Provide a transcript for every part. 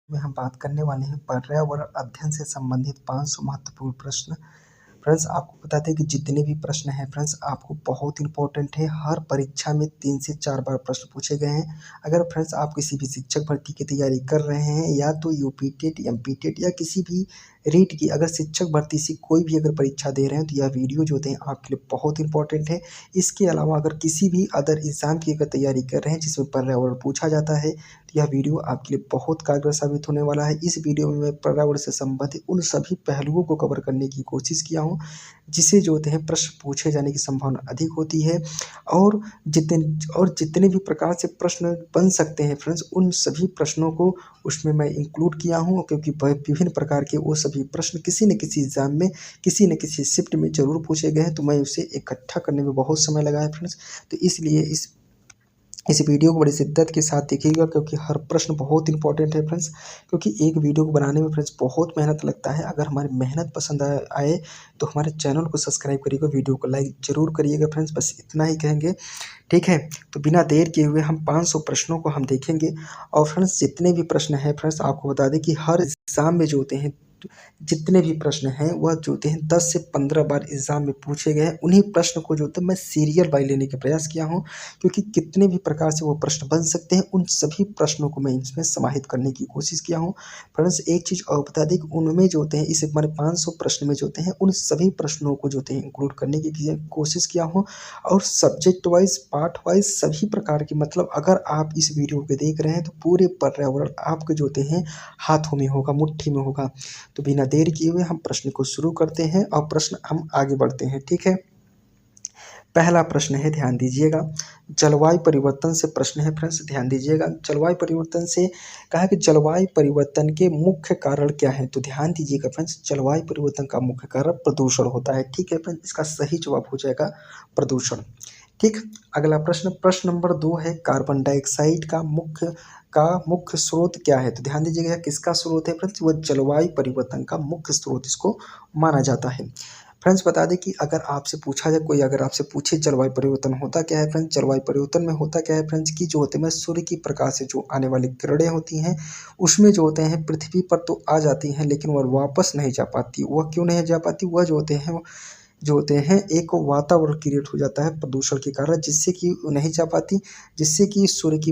में हम बात करने वाले हैं पर्यावरण अध्ययन से संबंधित 500 महत्वपूर्ण प्रश्न। फ्रेंड्स, आपको बता दें कि जितने भी प्रश्न हैं फ्रेंड्स, आपको बहुत इंपॉर्टेंट है। हर परीक्षा में 3 से 4 बार प्रश्न पूछे गए हैं। अगर फ्रेंड्स आप किसी भी शिक्षक भर्ती की तैयारी कर रहे हैं, या तो यूपी टेट, एमपी टेट या किसी भी रीट की अगर शिक्षक भर्ती से कोई भी अगर परीक्षा दे रहे हैं, तो यह वीडियो जो होते हैं आपके लिए बहुत इंपॉर्टेंट है। इसके अलावा अगर किसी भी अदर एग्जाम की अगर तैयारी कर रहे हैं जिसमें पर्यावरण पूछा जाता है, तो यह वीडियो आपके लिए बहुत कारगर साबित होने वाला है। इस वीडियो में मैं पर्यावरण से संबंधित उन सभी पहलुओं को कवर करने की कोशिश किया हूँ जिसे जो होते हैं प्रश्न पूछे जाने की संभावना अधिक होती है। और जितने भी प्रकार से प्रश्न बन सकते हैं फ्रेंड्स, उन सभी प्रश्नों को उसमें मैं इंक्लूड किया हूँ, क्योंकि विभिन्न प्रकार के वो सभी प्रश्न किसी न किसी एग्जाम में, किसी न किसी शिफ्ट में जरूर पूछे गए हैं, तो मैं उसे इकट्ठा करने में बहुत समय लगा है फ्रेंड्स। तो इसलिए इस वीडियो को बड़ी शिद्दत के साथ देखिएगा, क्योंकि हर प्रश्न बहुत इंपॉर्टेंट है फ्रेंड्स। क्योंकि एक वीडियो को बनाने में फ्रेंड्स बहुत मेहनत लगता है। अगर हमारी मेहनत पसंद आए तो हमारे चैनल को सब्सक्राइब करिएगा, वीडियो को लाइक जरूर करिएगा फ्रेंड्स। बस इतना ही कहेंगे, ठीक है। तो बिना देर किए हुए हम 500 प्रश्नों को हम देखेंगे। और फ्रेंड्स, जितने भी प्रश्न हैं फ्रेंड्स, आपको बता दें कि हर एग्जाम में जो होते हैं, जितने भी प्रश्न हैं वह जो होते हैं 10 से 15 बार एग्जाम में पूछे गए हैं। उन्हीं प्रश्न को जो होता है मैं सीरियल बाय लेने का प्रयास किया हूं, क्योंकि कितने भी प्रकार से वो प्रश्न बन सकते हैं, उन सभी प्रश्नों को मैं इसमें समाहित करने की कोशिश किया हूं। फ्रेंड्स, एक चीज़ और बता दें कि उनमें जो होते हैं, इस हमारे 500 प्रश्न में जो होते हैं, उन सभी प्रश्नों को जो होते हैं इंक्लूड करने की कोशिश किया हूँ। और सब्जेक्ट वाइज, पार्ट वाइज सभी प्रकार की, मतलब अगर आप इस वीडियो को देख रहे हैं तो पूरे पर्यावरण आपके जो होते हैं हाथों में होगा, मुट्ठी में होगा। तो बिना देर किए हुए हम प्रश्न को शुरू करते हैं और प्रश्न हम आगे बढ़ते हैं, ठीक है। पहला प्रश्न है, ध्यान दीजिएगा, जलवायु परिवर्तन से प्रश्न है फ्रेंड्स, ध्यान दीजिएगा। जलवायु परिवर्तन से कहा है कि जलवायु परिवर्तन के मुख्य कारण क्या है। तो ध्यान दीजिएगा फ्रेंड्स, जलवायु परिवर्तन का मुख्य कारण प्रदूषण होता है, ठीक है फ्रेंड्स। इसका सही जवाब हो जाएगा प्रदूषण, ठीक। अगला प्रश्न, प्रश्न नंबर 2 है, कार्बन डाइऑक्साइड का मुख्य स्रोत क्या है। तो ध्यान दीजिएगा, किसका स्रोत है फ्रेंड्स, वह जलवायु परिवर्तन का मुख्य स्रोत इसको माना जाता है। फ्रेंड्स, बता दें कि अगर आपसे पूछा जाए, कोई अगर आपसे पूछे जलवायु परिवर्तन होता क्या है फ्रेंड्स, जलवायु परिवर्तन में होता क्या है फ्रेंड्स, कि जो होते हैं सूर्य की प्रकाश से जो आने वाली किरणें होती हैं, उसमें जो होते हैं पृथ्वी पर तो आ जाती हैं, लेकिन वह वापस नहीं जा पाती। वह क्यों नहीं जा पाती, वह जो होते हैं एक वातावरण क्रिएट हो जाता है प्रदूषण के कारण, जिससे कि नहीं जा पाती, जिससे कि सूर्य की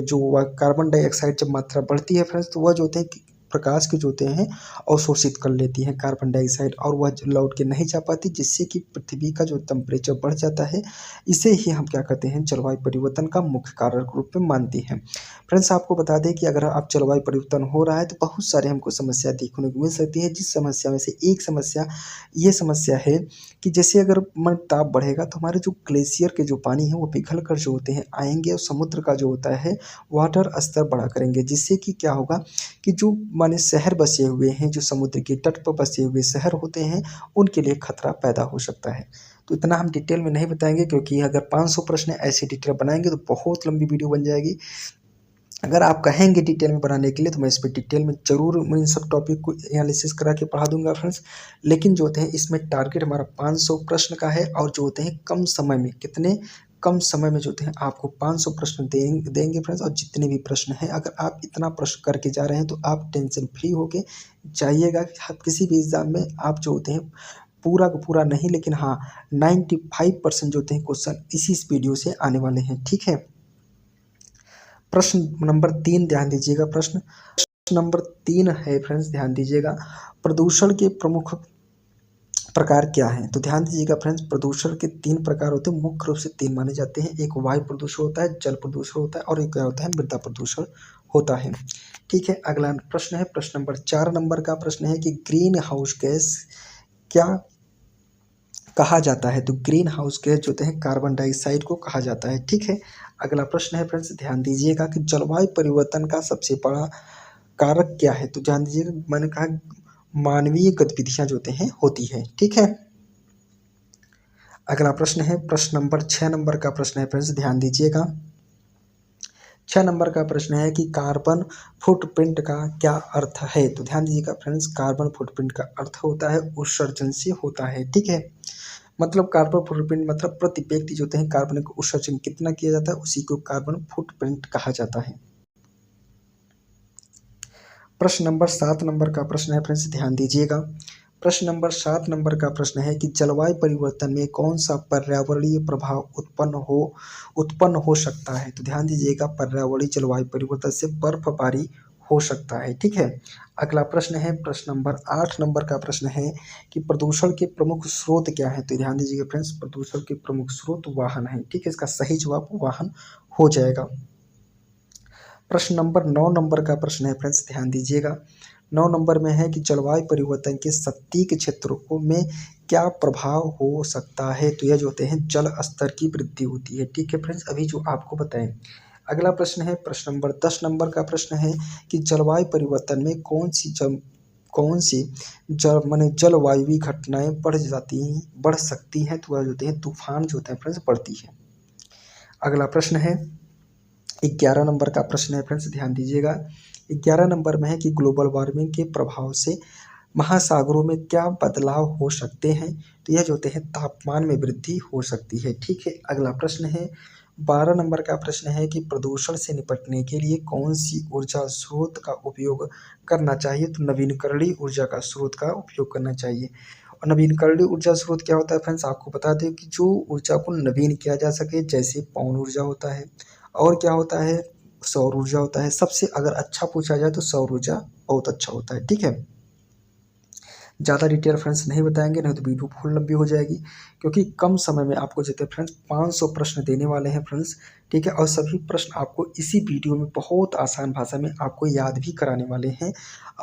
जो कार्बन डाइऑक्साइड जब मात्रा बढ़ती है फ्रेंड्स, तो वह जो होते हैं प्रकाश के जो होते हैं अवशोषित कर लेती हैं कार्बन डाइऑक्साइड, और वह लौट के नहीं जा पाती, जिससे कि पृथ्वी का जो टेम्परेचर बढ़ जाता है। इसे ही हम क्या कहते हैं, जलवायु परिवर्तन का मुख्य कारण के रूप में मानते हैं। फ्रेंड्स, आपको बता दें कि अगर आप जलवायु परिवर्तन हो रहा है तो बहुत सारे हमको समस्या देखने को मिल सकती है। जिस समस्या में से एक समस्या ये समस्या है कि जैसे अगर मन ताप बढ़ेगा तो हमारे जो ग्लेशियर के जो पानी है वो पिघल कर जो होते हैं आएंगे, और समुद्र का जो होता है वाटर स्तर बढ़ा करेंगे, जिससे कि क्या होगा कि जो माने शहर बसे हुए हैं, जो समुद्र के तट पर बसे हुए शहर होते हैं, उनके लिए खतरा पैदा हो सकता है। तो इतना हम डिटेल में नहीं बताएंगे, क्योंकि अगर 500 प्रश्न ऐसे डिटेल बनाएंगे तो बहुत लंबी वीडियो बन जाएगी। अगर आप कहेंगे डिटेल में बनाने के लिए तो मैं इस पर डिटेल में ज़रूर इन सब टॉपिक को एनालिसिस करा के पढ़ा दूंगा फ्रेंड्स। लेकिन जो होते हैं इसमें टारगेट हमारा 500 प्रश्न का है, और जो होते हैं कम समय में, कितने कम समय में जो होते हैं आपको 500 प्रश्न देंगे फ्रेंड्स। और जितने भी प्रश्न हैं, अगर आप इतना प्रश्न करके जा रहे हैं तो आप टेंशन फ्री होके जाइएगा कि आप किसी भी एग्ज़ाम में आप जो होते हैं पूरा का पूरा नहीं, लेकिन हाँ 95% जो होते हैं क्वेश्चन इसी वीडियो से आने वाले हैं, ठीक है। प्रश्न नंबर 3, ध्यान दीजिएगा। प्रश्न नंबर 3 है फ्रेंड्स, ध्यान दीजिएगा, प्रदूषण के प्रमुख प्रकार क्या हैं। तो ध्यान दीजिएगा फ्रेंड्स, प्रदूषण के 3 प्रकार होते हैं, मुख्य रूप से 3 माने जाते हैं। एक वायु प्रदूषण होता है, जल प्रदूषण होता है, और एक क्या होता है, मृदा प्रदूषण होता है, ठीक है। अगला प्रश्न है, प्रश्न नंबर 4 नंबर का प्रश्न है कि ग्रीन हाउस गैस क्या कहा जाता है। तो ग्रीन हाउस गैस जो होते हैं कार्बन डाइऑक्साइड को कहा जाता है, ठीक है। अगला प्रश्न है फ्रेंड्स, ध्यान दीजिएगा कि जलवायु परिवर्तन का सबसे बड़ा कारक क्या है। तो ध्यान दीजिएगा, मैंने कहा मानवीय गतिविधियां जो होते हैं होती है, ठीक है। अगला प्रश्न है, प्रश्न नंबर 6 नंबर का प्रश्न है फ्रेंड्स, ध्यान दीजिएगा। 6 नंबर का प्रश्न है कि कार्बन फुटप्रिंट का क्या अर्थ है। तो ध्यान दीजिएगा फ्रेंड्स, कार्बन फुटप्रिंट का अर्थ होता है उत्सर्जन से होता है, ठीक है। मतलब कार्बन फुटप्रिंट मतलब प्रति व्यक्ति जो होते हैं कार्बन का उत्सर्जन कितना किया जाता है, उसी को कार्बन फुटप्रिंट कहा जाता है। प्रश्न नंबर 7 नंबर का प्रश्न है फ्रेंड्स, ध्यान दीजिएगा। प्रश्न नंबर 7 नंबर का प्रश्न है कि जलवायु परिवर्तन में कौन सा पर्यावरणीय प्रभाव उत्पन्न हो सकता है। तो ध्यान दीजिएगा, पर्यावरणीय जलवायु परिवर्तन से बर्फबारी हो सकता है। ठीक है। अगला प्रश्न है, प्रश्न नंबर 8 नंबर का प्रश्न है कि प्रदूषण के प्रमुख स्रोत क्या है। तो ध्यान दीजिएगा फ्रेंड्स, प्रदूषण के प्रमुख स्रोत वाहन है। ठीक है, इसका सही जवाब वाहन हो जाएगा। प्रश्न नंबर 9 नंबर का प्रश्न है फ्रेंड्स, ध्यान दीजिएगा। 9 नंबर में है कि जलवायु परिवर्तन के सटीक क्षेत्रों में क्या प्रभाव हो सकता है। तो यह जो होते हैं जल स्तर की वृद्धि होती है। ठीक है फ्रेंड्स, अभी जो आपको बताएं। अगला प्रश्न है, प्रश्न नंबर 10 नंबर का प्रश्न है कि जलवायु परिवर्तन में कौन सी जलवायु घटनाएं बढ़ सकती हैं। तो वह जो होते हैं तूफान जो होते हैं फ्रेंड्स बढ़ती है। अगला प्रश्न है 11 नंबर का प्रश्न है फ्रेंड्स, ध्यान दीजिएगा। 11 नंबर में है कि ग्लोबल वार्मिंग के प्रभाव से महासागरों में क्या बदलाव हो सकते हैं। तो यह जो होते हैं तापमान में वृद्धि हो सकती है। ठीक है। अगला प्रश्न है 12 नंबर का प्रश्न है कि प्रदूषण से निपटने के लिए कौन सी ऊर्जा स्रोत का उपयोग करना चाहिए। तो नवीनकरणीय ऊर्जा का स्रोत का उपयोग करना चाहिए। और नवीनकरणीय ऊर्जा स्रोत क्या होता है फ्रेंड्स, आपको बता दें कि जो ऊर्जा को नवीन किया जा सके, जैसे पवन ऊर्जा होता है, और क्या होता है, सौर ऊर्जा होता है। सबसे अगर अच्छा पूछा जाए तो सौर ऊर्जा बहुत अच्छा होता है। ठीक है। ज़्यादा डिटेल फ्रेंड्स नहीं बताएंगे, नहीं तो वीडियो फुल लंबी हो जाएगी, क्योंकि कम समय में आपको जितने फ्रेंड्स 500 प्रश्न देने वाले हैं फ्रेंड्स। ठीक है। और सभी प्रश्न आपको इसी वीडियो में बहुत आसान भाषा में आपको याद भी कराने वाले हैं।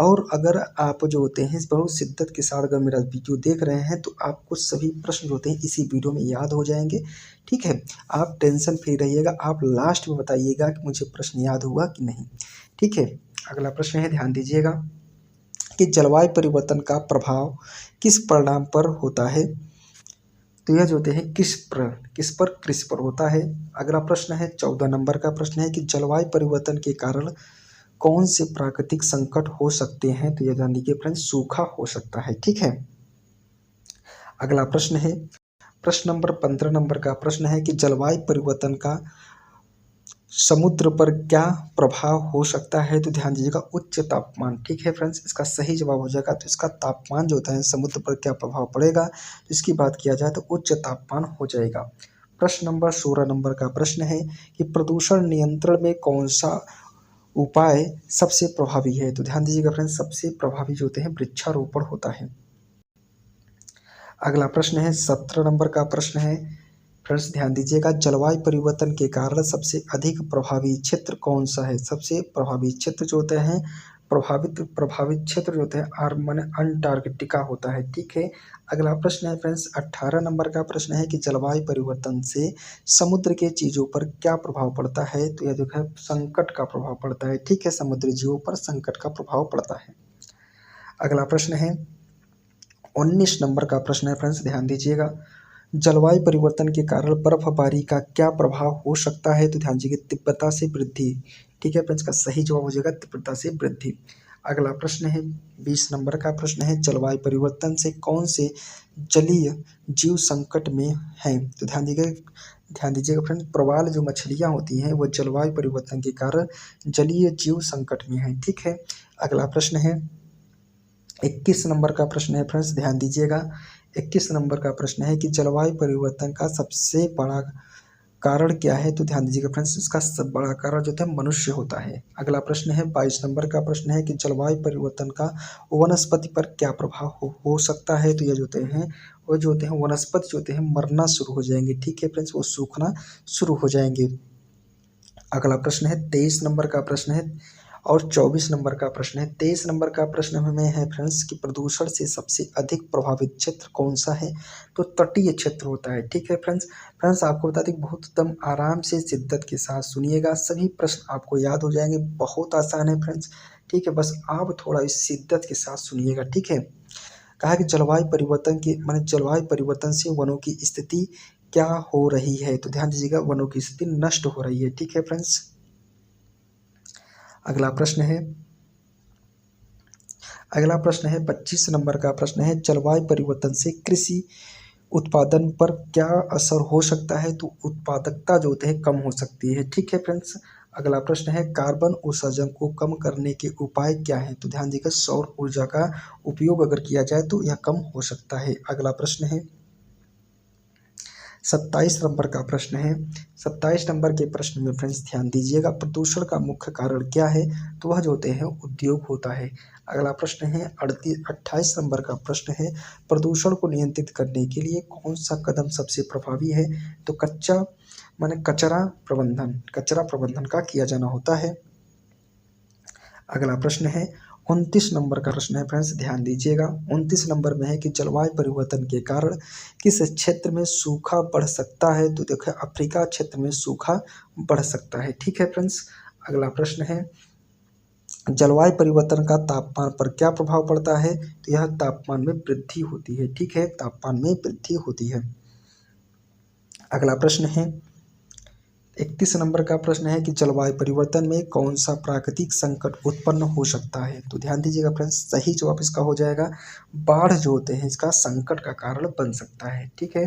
और अगर आप जो होते हैं बहुत शिद्दत के साथ अगर मेरा वीडियो देख रहे हैं तो आपको सभी प्रश्न जो होते हैं इसी वीडियो में याद हो जाएंगे। ठीक है। आप टेंशन फ्री रहिएगा, आप लास्ट में बताइएगा कि मुझे प्रश्न याद हुआ कि नहीं। ठीक है। अगला प्रश्न है, ध्यान दीजिएगा कि जलवायु परिवर्तन का प्रभाव किस परिणाम पर होता है। तो यह जो होते हैं कृषि पर होता है। अगला प्रश्न है 14 नंबर का प्रश्न है कि जलवायु परिवर्तन के कारण कौन से प्राकृतिक संकट हो सकते हैं। तो यह जान लीजिए फ्रेंड्स, सूखा हो सकता है। ठीक है। अगला प्रश्न है, प्रश्न नंबर 15 नंबर का प्रश्न है कि जलवायु परिवर्तन का समुद्र पर क्या प्रभाव हो सकता है। तो ध्यान दीजिएगा, उच्च तापमान। ठीक है फ्रेंड्स, इसका सही जवाब हो जाएगा। तो इसका तापमान जो होता है समुद्र पर क्या प्रभाव पड़ेगा, तो इसकी बात किया जाए तो उच्च तापमान हो जाएगा। प्रश्न नंबर 16 नंबर का प्रश्न है कि प्रदूषण नियंत्रण में कौन सा उपाय सबसे प्रभावी है। तो ध्यान दीजिएगा फ्रेंड्स, सबसे प्रभावी जो होते हैं वृक्षारोपण होता है। अगला प्रश्न है 17 नंबर का प्रश्न है फ्रेंड्स, ध्यान दीजिएगा, जलवायु परिवर्तन के कारण सबसे अधिक प्रभावी क्षेत्र कौन सा है। सबसे प्रभावी क्षेत्र जो होते हैं प्रभावित क्षेत्र जो होते हैं माने अंटार्कटिका होता है। ठीक है। अगला प्रश्न है फ्रेंड्स 18 नंबर का प्रश्न है कि जलवायु परिवर्तन से समुद्र के चीजों पर क्या प्रभाव पड़ता है। तो यह जो है संकट का प्रभाव पड़ता है। ठीक है, समुद्री जीवों पर संकट का प्रभाव पड़ता है। अगला प्रश्न है 19 नंबर का प्रश्न है फ्रेंड्स, ध्यान दीजिएगा, जलवायु परिवर्तन के कारण बर्फबारी का क्या प्रभाव हो सकता है। तो ध्यान दीजिए तीव्रता से वृद्धि। ठीक है फ्रेंड्स, का सही जवाब हो जाएगा तीव्रता से वृद्धि। अगला प्रश्न है 20 नंबर का प्रश्न है, जलवायु परिवर्तन से कौन से जलीय जीव संकट में हैं। तो ध्यान दीजिएगा फ्रेंड्स, प्रवाल जो मछलियाँ होती हैं वो जलवायु परिवर्तन के कारण जलीय जीव संकट में हैं। ठीक है। अगला प्रश्न है 21 नंबर का प्रश्न है फ्रेंड्स, ध्यान दीजिएगा। 21 नंबर का प्रश्न है कि जलवायु परिवर्तन का सबसे बड़ा कारण क्या है। तो ध्यान दीजिएगा फ्रेंड्स, इसका सब बड़ा कारण जो है मनुष्य होता है। अगला प्रश्न है 22 नंबर का प्रश्न है कि जलवायु परिवर्तन का वनस्पति पर क्या प्रभाव हो सकता है। तो ये जो होते हैं वो जो होते हैं वनस्पति जो होते हैं मरना शुरू हो जाएंगे। ठीक है फ्रेंड्स, वो सूखना शुरू हो जाएंगे। अगला प्रश्न है 23 नंबर का प्रश्न है और 24 नंबर का प्रश्न है। 23 नंबर का प्रश्न में है फ्रेंड्स कि प्रदूषण से सबसे अधिक प्रभावित क्षेत्र कौन सा है। तो तटीय क्षेत्र होता है। ठीक है फ्रेंड्स आपको बता दें बहुत एकदम आराम से शिद्दत के साथ सुनिएगा, सभी प्रश्न आपको याद हो जाएंगे। बहुत आसान है फ्रेंड्स। ठीक है, बस आप थोड़ा इस शिद्दत के साथ सुनिएगा। ठीक है। कहा कि जलवायु परिवर्तन से वनों की स्थिति क्या हो रही है। तो ध्यान दीजिएगा, वनों की स्थिति नष्ट हो रही है। ठीक है फ्रेंड्स। अगला प्रश्न है 25 नंबर का प्रश्न है, जलवायु परिवर्तन से कृषि उत्पादन पर क्या असर हो सकता है। तो उत्पादकता जो होते हैं कम हो सकती है। ठीक है फ्रेंड्स। अगला प्रश्न है कार्बन उत्सर्जन को कम करने के उपाय क्या हैं? तो ध्यान दीजिएगा सौर ऊर्जा का उपयोग अगर किया जाए तो यह कम हो सकता है। अगला प्रश्न है 27 नंबर का प्रश्न है। 27 नंबर के प्रश्न में फ्रेंड्स ध्यान दीजिएगा प्रदूषण का मुख्य कारण क्या है? तो वह जो होते हैं उद्योग होता है। अगला प्रश्न है 28 नंबर का प्रश्न है प्रदूषण को नियंत्रित करने के लिए कौन सा कदम सबसे प्रभावी है? तो कचरा प्रबंधन का किया जाना होता है। अगला प्रश्न है 29 नंबर का प्रश्न है फ्रेंड्स ध्यान दीजिएगा 29 नंबर में है कि जलवायु परिवर्तन के कारण किस क्षेत्र में सूखा बढ़ सकता है? तो देखो अफ्रीका क्षेत्र में सूखा बढ़ सकता है। ठीक है फ्रेंड्स। अगला प्रश्न है जलवायु परिवर्तन का तापमान पर क्या प्रभाव पड़ता है? तो यह तापमान में वृद्धि होती है। ठीक है, तापमान में वृद्धि होती है। अगला प्रश्न है 31 नंबर का प्रश्न है कि जलवायु परिवर्तन में कौन सा प्राकृतिक संकट उत्पन्न हो सकता है? तो ध्यान दीजिएगा फ्रेंड्स सही जवाब इसका हो जाएगा बाढ़ जो होते हैं इसका संकट का कारण बन सकता है। ठीक है।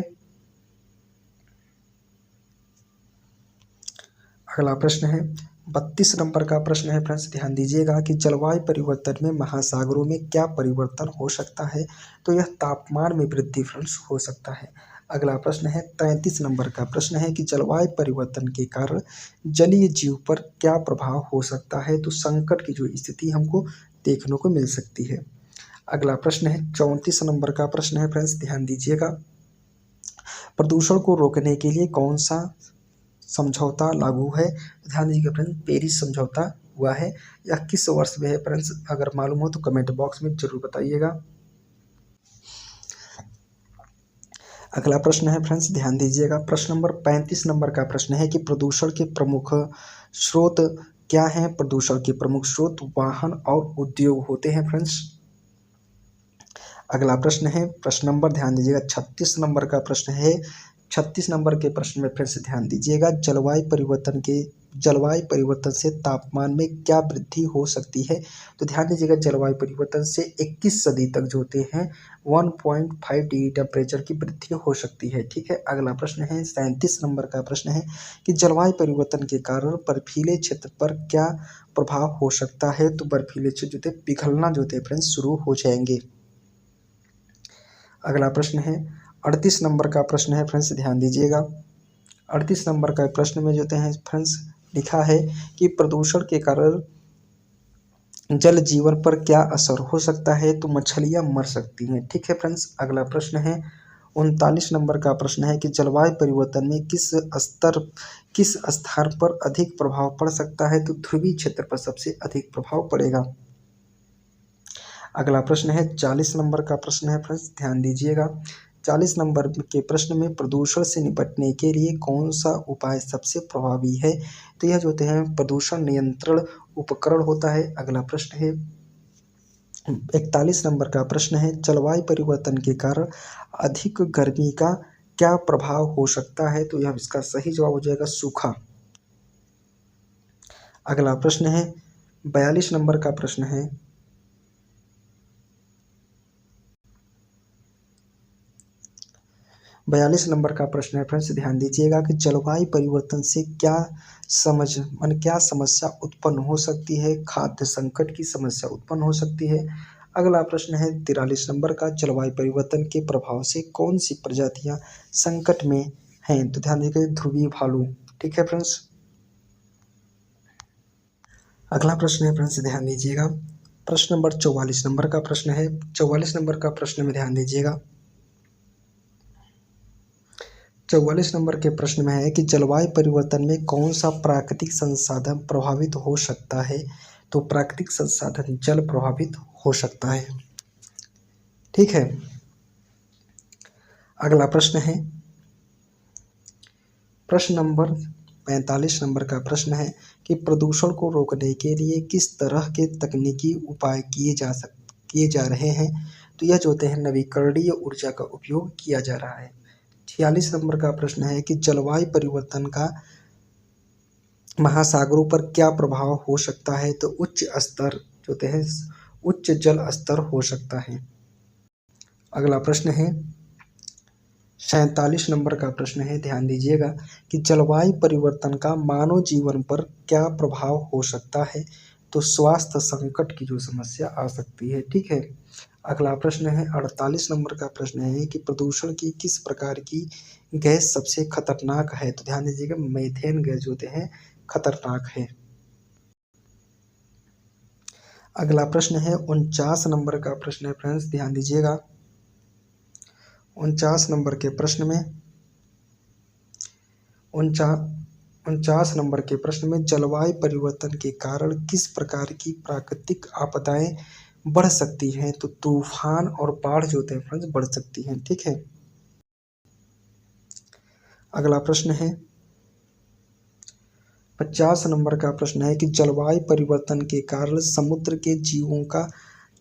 अगला प्रश्न है 32 नंबर का प्रश्न है फ्रेंड्स ध्यान दीजिएगा कि जलवायु परिवर्तन में महासागरों में क्या परिवर्तन हो सकता है? तो यह तापमान में वृद्धि फ्रेंड्स हो सकता है। अगला प्रश्न है 33 नंबर का प्रश्न है कि जलवायु परिवर्तन के कारण जलीय जीव पर क्या प्रभाव हो सकता है? तो संकट की जो स्थिति हमको देखने को मिल सकती है। अगला प्रश्न है 34 नंबर का प्रश्न है फ्रेंड्स ध्यान दीजिएगा प्रदूषण को रोकने के लिए कौन सा समझौता लागू है? ध्यान दीजिएगा फ्रेंड्स पेरिस समझौता हुआ है। यह किस वर्ष में है फ्रेंड्स? अगर मालूम हो तो कमेंट बॉक्स में जरूर बताइएगा। अगला प्रश्न है फ्रेंड्स ध्यान दीजिएगा प्रश्न नंबर 35 नंबर का प्रश्न है कि प्रदूषण के प्रमुख स्रोत क्या हैं? प्रदूषण के प्रमुख स्रोत वाहन और उद्योग होते हैं फ्रेंड्स। अगला प्रश्न है प्रश्न नंबर ध्यान दीजिएगा 36 नंबर का प्रश्न है। 36 नंबर के प्रश्न में फिर से ध्यान दीजिएगा जलवायु परिवर्तन से तापमान में क्या वृद्धि हो सकती है? तो ध्यान दीजिएगा जलवायु परिवर्तन से 21 सदी तक जो होते हैं 1.5 डिग्री टेम्परेचर की वृद्धि हो सकती है। ठीक है। अगला प्रश्न है 37 नंबर का प्रश्न है कि जलवायु परिवर्तन के कारण बर्फीले क्षेत्र पर क्या प्रभाव हो सकता है? तो बर्फीले क्षेत्र जो थे पिघलना जो थे फ्रेंड्स शुरू हो जाएंगे। अगला प्रश्न है 38 नंबर का प्रश्न है फ्रेंड्स ध्यान दीजिएगा 38 नंबर का प्रश्न में जो है फ्रेंड्स लिखा है कि प्रदूषण के कारण जल जीवन पर क्या असर हो सकता है? तो मछलियां मर सकती हैं। ठीक है फ्रेंड्स। अगला प्रश्न है 39 नंबर का प्रश्न है कि जलवायु परिवर्तन में किस स्थान पर अधिक प्रभाव पड़ सकता है? तो ध्रुवीय क्षेत्र पर सबसे अधिक प्रभाव पड़ेगा। अगला प्रश्न है 40 नंबर का प्रश्न है फ्रेंड्स ध्यान दीजिएगा 40 नंबर के प्रश्न में प्रदूषण से निपटने के लिए कौन सा उपाय सबसे प्रभावी है? तो यह जो होते हैं प्रदूषण नियंत्रण उपकरण होता है। अगला प्रश्न है 41 नंबर का प्रश्न है जलवायु परिवर्तन के कारण अधिक गर्मी का क्या प्रभाव हो सकता है? तो यह इसका सही जवाब हो जाएगा सूखा। अगला प्रश्न है 42 नंबर का प्रश्न है 42 नंबर का प्रश्न है फ्रेंड्स ध्यान दीजिएगा कि जलवायु परिवर्तन से क्या समस्या उत्पन्न हो सकती है? खाद्य संकट की समस्या उत्पन्न हो सकती है। अगला प्रश्न है 43 नंबर का जलवायु परिवर्तन के प्रभाव से कौन सी प्रजातियां संकट में हैं? तो ध्यान दीजिएगा ध्रुवीय भालू। ठीक है फ्रेंड्स। अगला प्रश्न है फ्रेंड्स ध्यान दीजिएगा प्रश्न नंबर 44 नंबर का प्रश्न है 44 नंबर का प्रश्न में ध्यान दीजिएगा 44 नंबर के प्रश्न में है कि जलवायु परिवर्तन में कौन सा प्राकृतिक संसाधन प्रभावित हो सकता है? तो प्राकृतिक संसाधन जल प्रभावित हो सकता है। ठीक है। अगला प्रश्न है प्रश्न नंबर 45 नंबर का प्रश्न है कि प्रदूषण को रोकने के लिए किस तरह के तकनीकी उपाय किए जा रहे हैं? तो यह जो होते हैं नवीकरणीय ऊर्जा का उपयोग किया जा रहा है। 46 नंबर का प्रश्न है कि जलवायु परिवर्तन का महासागरों पर क्या प्रभाव हो सकता है? तो उच्च जल स्तर हो सकता है। अगला प्रश्न है 47 नंबर का प्रश्न है, ध्यान दीजिएगा कि जलवायु परिवर्तन का मानव जीवन पर क्या प्रभाव हो सकता है। तो स्वास्थ्य संकट की जो समस्या आ सकती है, ठीक है। अगला प्रश्न है 48 नंबर का प्रश्न है कि प्रदूषण की किस प्रकार की गैस सबसे खतरनाक है। तो ध्यान दीजिएगा मीथेन गैस जो होते हैं खतरनाक है। अगला प्रश्न है 49 नंबर का प्रश्न है फ्रेंड्स, ध्यान दीजिएगा 49 नंबर के प्रश्न में 49 नंबर के प्रश्न में जलवायु परिवर्तन के कारण किस प्रकार की प्राकृतिक आपदाएं बढ़ सकती हैं। तो तूफान और बाढ़ जो होते हैं फ्रेंड्स बढ़ सकती हैं, ठीक है। अगला प्रश्न है 50 नंबर का प्रश्न है कि जलवायु परिवर्तन के कारण समुद्र के जीवों का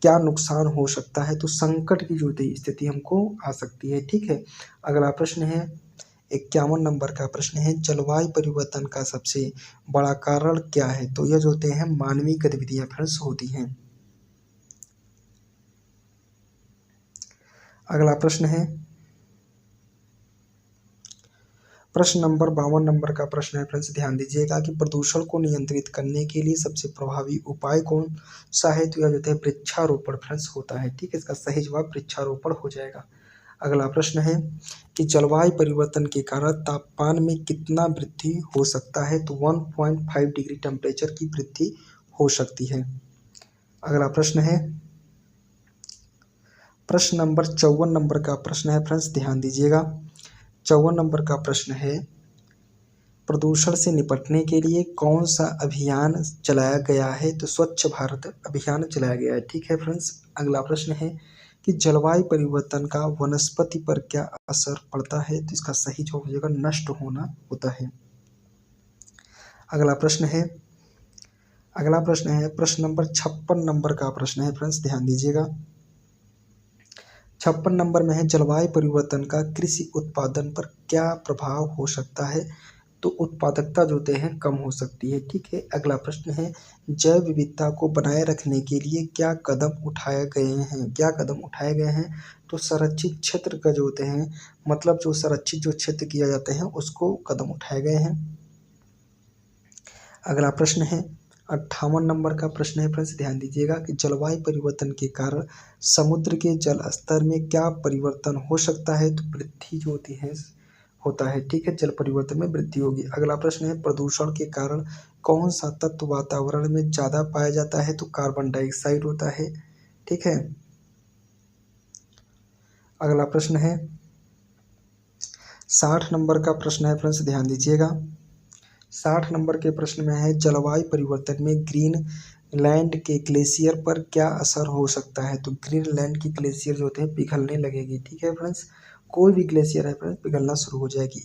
क्या नुकसान हो सकता है। तो संकट की जो स्थिति हमको आ सकती है, ठीक है। अगला प्रश्न है 51 नंबर का प्रश्न है जलवायु परिवर्तन का सबसे बड़ा कारण क्या है। तो यह जो होते हैं मानवीय गतिविधियां फ्रेंड्स होती हैं। अगला प्रश्न है प्रश्न नंबर 52 नंबर का प्रश्न है फ्रेंड्स, ध्यान दीजिएगा कि प्रदूषण को नियंत्रित करने के लिए सबसे प्रभावी उपाय कौन सा है। तो यह जो है वृक्षारोपण फ्रेंड्स होता है, ठीक है। इसका सही जवाब वृक्षारोपण हो जाएगा। अगला प्रश्न है कि जलवायु परिवर्तन के कारण तापमान में कितना वृद्धि हो सकता है। तो 1.5 डिग्री टेम्परेचर की वृद्धि हो सकती है। अगला प्रश्न है प्रश्न नंबर 54 नंबर का प्रश्न है फ्रेंड्स, ध्यान दीजिएगा 54 नंबर का प्रश्न है प्रदूषण से निपटने के लिए कौन सा अभियान चलाया गया है। तो स्वच्छ भारत अभियान चलाया गया है, ठीक है फ्रेंड्स। अगला प्रश्न है कि जलवायु परिवर्तन का वनस्पति पर क्या असर पड़ता है। तो इसका सही जवाब हो जाएगा नष्ट होना होता है। अगला प्रश्न है प्रश्न नंबर 56 नंबर का प्रश्न है फ्रेंड्स, ध्यान दीजिएगा 56 नंबर में है जलवायु परिवर्तन का कृषि उत्पादन पर क्या प्रभाव हो सकता है। तो उत्पादकता जो होते हैं कम हो सकती है, ठीक है। अगला प्रश्न है जैव विविधता को बनाए रखने के लिए क्या कदम उठाए गए हैं। तो संरक्षित क्षेत्र का जो होते हैं मतलब जो संरक्षित जो क्षेत्र किया जाते हैं उसको कदम उठाए गए हैं। अगला प्रश्न है 58 नंबर का प्रश्न है फ्रेंड्स, ध्यान दीजिएगा कि जलवायु परिवर्तन के कारण समुद्र के जल स्तर में क्या परिवर्तन हो सकता है। तो वृद्धि जो होती है होता है, ठीक है। जल परिवर्तन में वृद्धि होगी। अगला प्रश्न है प्रदूषण के कारण कौन सा तत्व वातावरण में ज़्यादा पाया जाता है। तो कार्बन डाइऑक्साइड होता है, ठीक है। अगला प्रश्न है 60 नंबर का प्रश्न है फ्रेंड्स, ध्यान दीजिएगा 60 नंबर के प्रश्न में है जलवायु परिवर्तन में ग्रीनलैंड के ग्लेशियर पर क्या असर हो सकता है। तो ग्रीनलैंड की ग्लेशियर जो होते हैं पिघलने लगेगी, ठीक है फ्रेंड्स। कोई भी ग्लेशियर है फ्रेंड्स पिघलना शुरू हो जाएगी।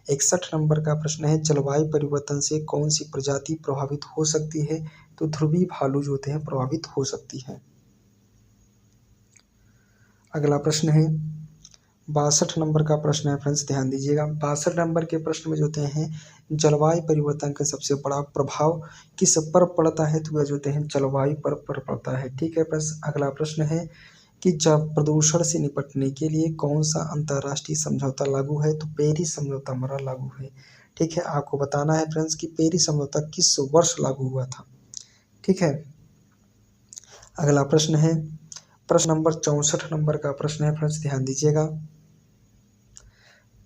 61 नंबर का प्रश्न है जलवायु परिवर्तन से कौन सी प्रजाति प्रभावित हो सकती है। तो ध्रुवीय भालू जो होते हैं प्रभावित हो सकती है। अगला प्रश्न है 62 नंबर का प्रश्न है फ्रेंड्स, ध्यान दीजिएगा 62 नंबर के प्रश्न में जो होते हैं जलवायु परिवर्तन का सबसे बड़ा प्रभाव किस पर पड़ता है। तो वह जो होते हैं जलवायु पर पड़ता है, ठीक है फ्रेंड्स। अगला प्रश्न है कि जब प्रदूषण से निपटने के लिए कौन सा अंतर्राष्ट्रीय समझौता लागू है। तो पेरिस समझौता हमारा लागू है, ठीक है। आपको बताना है फ्रेंड्स कि पेरिस समझौता किस वर्ष लागू हुआ था, ठीक है। अगला प्रश्न है प्रश्न नंबर 64 नंबर का प्रश्न है फ्रेंड्स, ध्यान दीजिएगा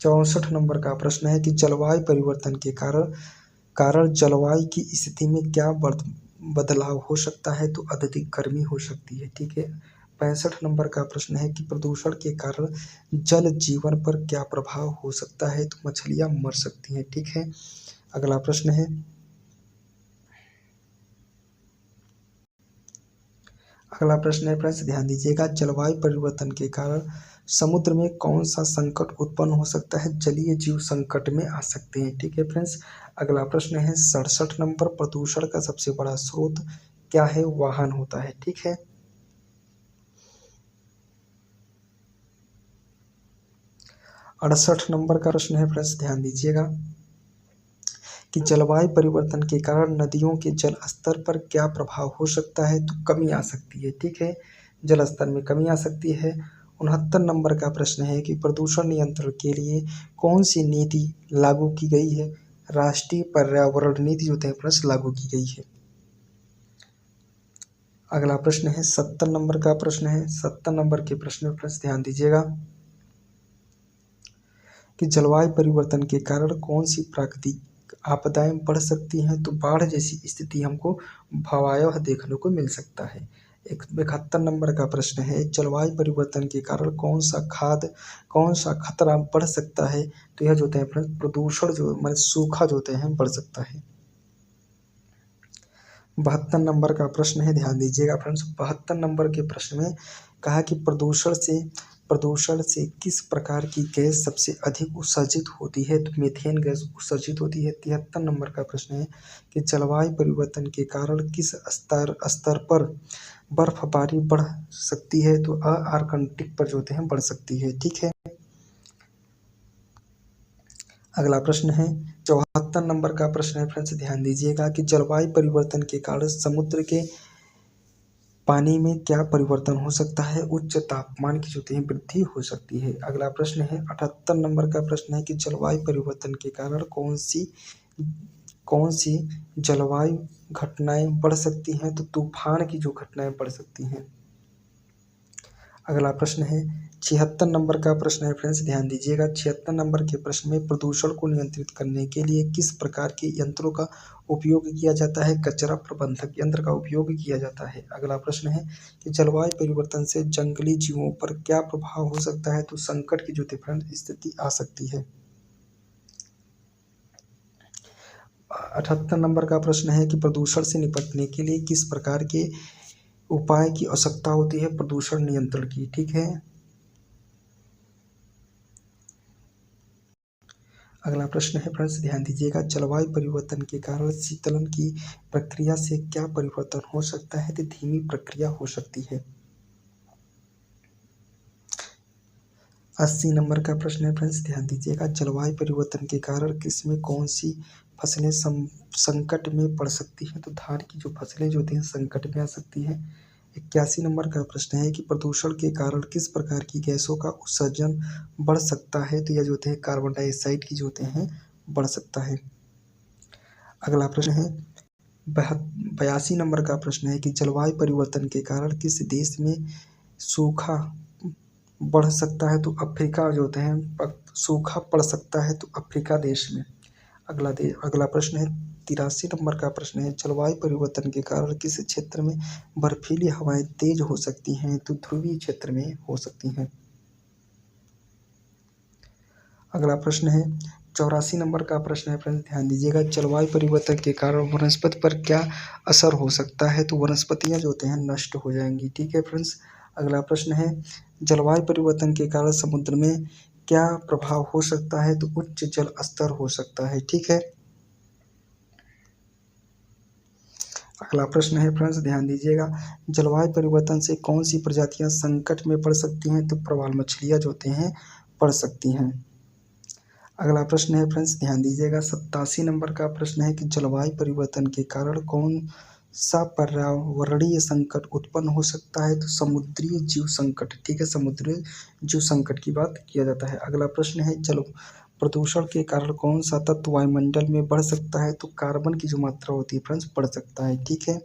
64 नंबर का प्रश्न है कि जलवायु परिवर्तन के कारण जलवायु की स्थिति में क्या बदलाव हो सकता है। तो अत्यधिक गर्मी हो सकती है, ठीक है। 65 नंबर का प्रश्न है कि प्रदूषण के कारण जल जीवन पर क्या प्रभाव हो सकता है। तो मछलियां मर सकती हैं, ठीक है। अगला प्रश्न है फ्रेंड्स, ध्यान दीजिएगा जलवायु परिवर्तन के कारण समुद्र में कौन सा संकट उत्पन्न हो सकता है। जलीय जीव संकट में आ सकते हैं, ठीक है फ्रेंड्स। अगला प्रश्न है 67 नंबर प्रदूषण का सबसे बड़ा स्रोत क्या है। वाहन होता है, ठीक है। अड़सठ नंबर का प्रश्न है फ्रेंड्स, ध्यान दीजिएगा कि जलवायु परिवर्तन के कारण नदियों के जल स्तर पर क्या प्रभाव हो सकता है। तो कमी आ सकती है, ठीक है। जल स्तर में कमी आ सकती है 69 नंबर का प्रश्न है कि प्रदूषण नियंत्रण के लिए कौन सी नीति लागू की गई है? राष्ट्रीय पर्यावरण नीति जो है प्रश्न लागू की गई है। अगला प्रश्न है 70 नंबर का प्रश्न है। 70 नंबर के प्रश्न में फ्रेंड्स ध्यान दीजिएगा कि जलवायु परिवर्तन के कारण कौन सी प्राकृतिक आपदाएं बढ़ सकती हैं? तो बाढ़ जैसी स्थिति हमको भयावह देखने को मिल सकता है। 71 नंबर का प्रश्न है जलवायु परिवर्तन के कारण कौन सा खतरा बढ़ सकता है? तो यह जो होता है फ्रेंड्स प्रदूषण जो मतलब सूखा जो होते हैं बढ़ सकता है। 72 नंबर का प्रश्न है, ध्यान दीजिएगा फ्रेंड्स। 72 नंबर के प्रश्न में कहा कि प्रदूषण से किस प्रकार की गैस सबसे अधिक उत्सर्जित होती है? तो मीथेन गैस उत्सर्जित होती है। 73 नंबर का प्रश्न है कि जलवायु परिवर्तन के कारण किस स्तर पर बर्फबारी बढ़ सकती है? तो आर्कटिक पर जो होते हैं बढ़ सकती है। ठीक है। अगला प्रश्न है 74 नंबर का प्रश्न है फ्रेंड्स, ध्यान दीजिएगा कि जलवायु परिवर्तन के कारण समुद्र के पानी में क्या परिवर्तन हो सकता है? उच्च तापमान की जो होती है वृद्धि हो सकती है। अगला प्रश्न है 78 नंबर का प्रश्न है कि जलवायु परिवर्तन के कारण कौन सी जलवायु घटनाएं बढ़ सकती हैं? तो तूफान की जो घटनाएं बढ़ सकती हैं। अगला प्रश्न है 76 नंबर का प्रश्न है फ्रेंड्स, ध्यान दीजिएगा। 76 नंबर के प्रश्न में प्रदूषण को नियंत्रित करने के लिए किस प्रकार के यंत्रों का उपयोग किया जाता है? कचरा प्रबंधक यंत्र का उपयोग किया जाता है। अगला प्रश्न है कि जलवायु परिवर्तन से जंगली जीवों पर क्या प्रभाव हो सकता है? तो संकट की जो फ्रेंड्स स्थिति आ सकती है। 78 नंबर का प्रश्न है कि प्रदूषण से निपटने के लिए किस प्रकार के उपाय की आवश्यकता होती है? प्रदूषण नियंत्रण की। ठीक है। अगला प्रश्न है फ्रेंड्स, ध्यान दीजिएगा। जलवायु परिवर्तन के कारण शीतलन की प्रक्रिया से क्या परिवर्तन हो सकता है? तो धीमी प्रक्रिया हो सकती है। 80 नंबर का प्रश्न है फ्रेंड्स, ध्यान दीजिएगा। जलवायु परिवर्तन के कारण किसमें कौन सी फसलें संकट में पड़ सकती हैं? तो धान की जो फसलें जो होती हैं संकट में आ सकती हैं। 81 नंबर का प्रश्न है कि प्रदूषण के कारण किस प्रकार की गैसों का उत्सर्जन बढ़ सकता है? तो यह जो होते हैं कार्बन डाइऑक्साइड की जो होते हैं बढ़ सकता है। अगला प्रश्न है 82 नंबर का प्रश्न है कि जलवायु परिवर्तन के कारण किस देश में सूखा बढ़ सकता है? तो अफ्रीका जो होते हैं सूखा पड़ सकता है तो अफ्रीका देश में। अगला प्रश्न है 83 नंबर का प्रश्न है जलवायु परिवर्तन के कारण किस क्षेत्र में बर्फीली हवाएं तेज हो सकती हैं? तो ध्रुवीय क्षेत्र में हो सकती हैं। अगला प्रश्न है 84 नंबर का प्रश्न है फ्रेंड्स, ध्यान दीजिएगा। जलवायु परिवर्तन के कारण वनस्पति पर क्या असर हो सकता है? तो वनस्पतियां जो होते हैं नष्ट हो जाएंगी। ठीक है फ्रेंड्स। अगला प्रश्न है जलवायु परिवर्तन के कारण समुद्र में क्या प्रभाव हो सकता है? तो उच्च जल स्तर हो सकता है। ठीक है। अगला प्रश्न है फ्रेंड्स, ध्यान दीजिएगा। जलवायु परिवर्तन से कौन सी प्रजातियां संकट में पड़ सकती हैं? तो प्रवाल मछलियां जो होते हैं पड़ सकती हैं। अगला प्रश्न है फ्रेंड्स, ध्यान दीजिएगा। 87 नंबर का प्रश्न है कि जलवायु परिवर्तन के कारण कौन सा पर्यावरणीय संकट उत्पन्न हो सकता है? तो समुद्री जीव संकट। ठीक है, समुद्री जीव संकट की बात किया जाता है। अगला प्रश्न है जल प्रदूषण के कारण कौन सा तत्व वायुमंडल में बढ़ सकता है? तो कार्बन की जो मात्रा होती है फ्रेंड्स बढ़ सकता है। ठीक है।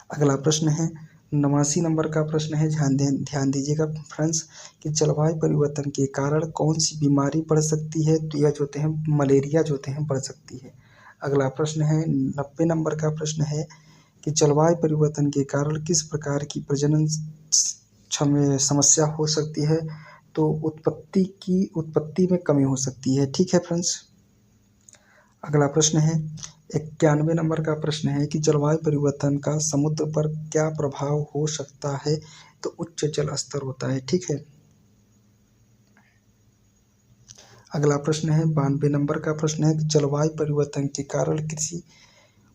अगला प्रश्न है 89 नंबर का प्रश्न है, ध्यान दीजिएगा फ्रेंड्स कि जलवायु परिवर्तन के कारण कौन सी बीमारी बढ़ सकती है? तो यह जो होते हैं मलेरिया जो होते हैं बढ़ सकती है। अगला प्रश्न है 90 नंबर का प्रश्न है कि जलवायु परिवर्तन के कारण किस प्रकार की प्रजनन समस्या हो सकती है? तो उत्पत्ति में कमी हो सकती है। ठीक है फ्रेंड्स। अगला प्रश्न है 91 नंबर का प्रश्न है कि जलवायु परिवर्तन का समुद्र पर क्या प्रभाव हो सकता है? तो उच्च जल स्तर होता है। ठीक है। अगला प्रश्न है 92 नंबर का प्रश्न है कि जलवायु परिवर्तन के कारण कृषि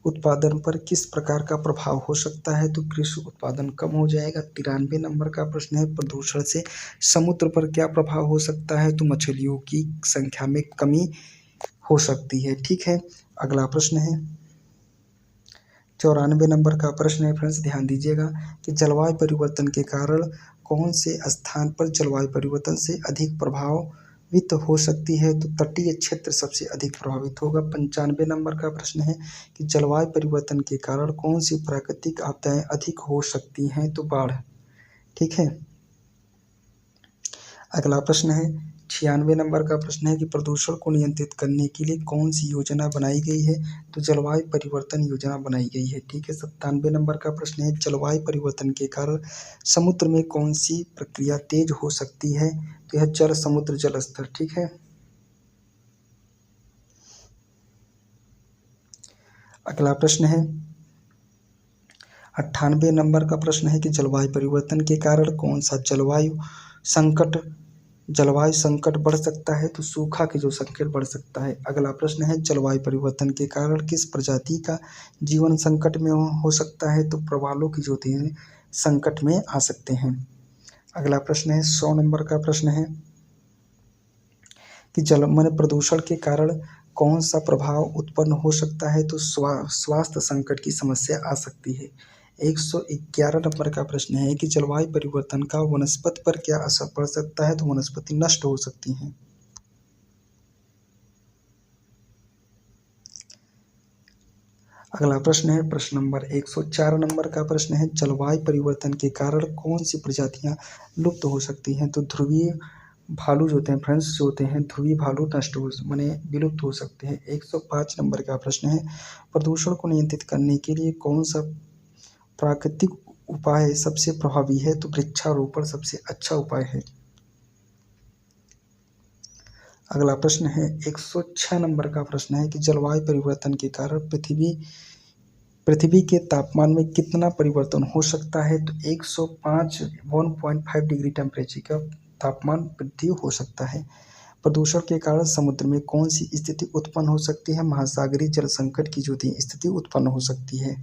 उत्पादन पर किस प्रकार का प्रभाव हो सकता है? तो कृषि उत्पादन कम हो जाएगा। 93 नंबर का प्रश्न है प्रदूषण से समुद्र पर क्या प्रभाव हो सकता है? तो मछलियों की संख्या में कमी हो सकती है। ठीक है। अगला प्रश्न है 94 नंबर का प्रश्न है फ्रेंड्स, ध्यान दीजिएगा कि जलवायु परिवर्तन के कारण कौन से स्थान पर जलवायु परिवर्तन से अधिक प्रभावित हो सकती है? तो तटीय क्षेत्र सबसे अधिक प्रभावित होगा। 95 नंबर का प्रश्न है कि जलवायु परिवर्तन के कारण कौन सी प्राकृतिक आपदाएं अधिक हो सकती हैं? तो बाढ़। ठीक है। अगला प्रश्न है 96 नंबर का प्रश्न है कि प्रदूषण को नियंत्रित करने के लिए कौन सी योजना बनाई गई है? तो जलवायु परिवर्तन योजना बनाई गई है। ठीक है। 97 नंबर का प्रश्न है जलवायु परिवर्तन के कारण समुद्र में कौन सी प्रक्रिया तेज हो सकती है? तो यह जल समुद्र जल स्तर। ठीक है। अगला प्रश्न है 98 नंबर का प्रश्न है कि जलवायु परिवर्तन के कारण कौन सा जलवायु संकट बढ़ सकता है? तो सूखा के जो संकट बढ़ सकता है। अगला प्रश्न है जलवायु परिवर्तन के कारण किस प्रजाति का जीवन संकट में हो सकता है? तो प्रवालों की जो होती है संकट में आ सकते हैं। अगला प्रश्न है 100 नंबर का प्रश्न है कि प्रदूषण के कारण कौन सा प्रभाव उत्पन्न हो सकता है? तो स्वास्थ्य संकट की समस्या आ सकती है। 111 नंबर का प्रश्न है कि जलवायु परिवर्तन का वनस्पति पर क्या असर पड़ सकता है? तो वनस्पति नष्ट हो सकती हैं। अगला प्रश्न है प्रश्न नंबर 104 नंबर का प्रश्न है जलवायु परिवर्तन के कारण कौन सी प्रजातियां लुप्त हो सकती हैं? तो ध्रुवीय भालू जो होते हैं फ्रेंड्स, जो होते हैं ध्रुवीय भालू नष्ट हो माने विलुप्त हो सकते हैं। 105 नंबर का प्रश्न है प्रदूषण को नियंत्रित करने के लिए कौन सा प्राकृतिक उपाय सबसे प्रभावी है? तो वृक्षारोपण सबसे अच्छा उपाय है। अगला प्रश्न है 106 नंबर का प्रश्न है कि जलवायु परिवर्तन के कारण पृथ्वी के तापमान में कितना परिवर्तन हो सकता है? तो 105 डिग्री टेम्परेचर का तापमान वृद्धि हो सकता है। प्रदूषण के कारण समुद्र में कौन सी स्थिति उत्पन्न हो सकती है? महासागरीय जल संकट की जो स्थिति उत्पन्न हो सकती है।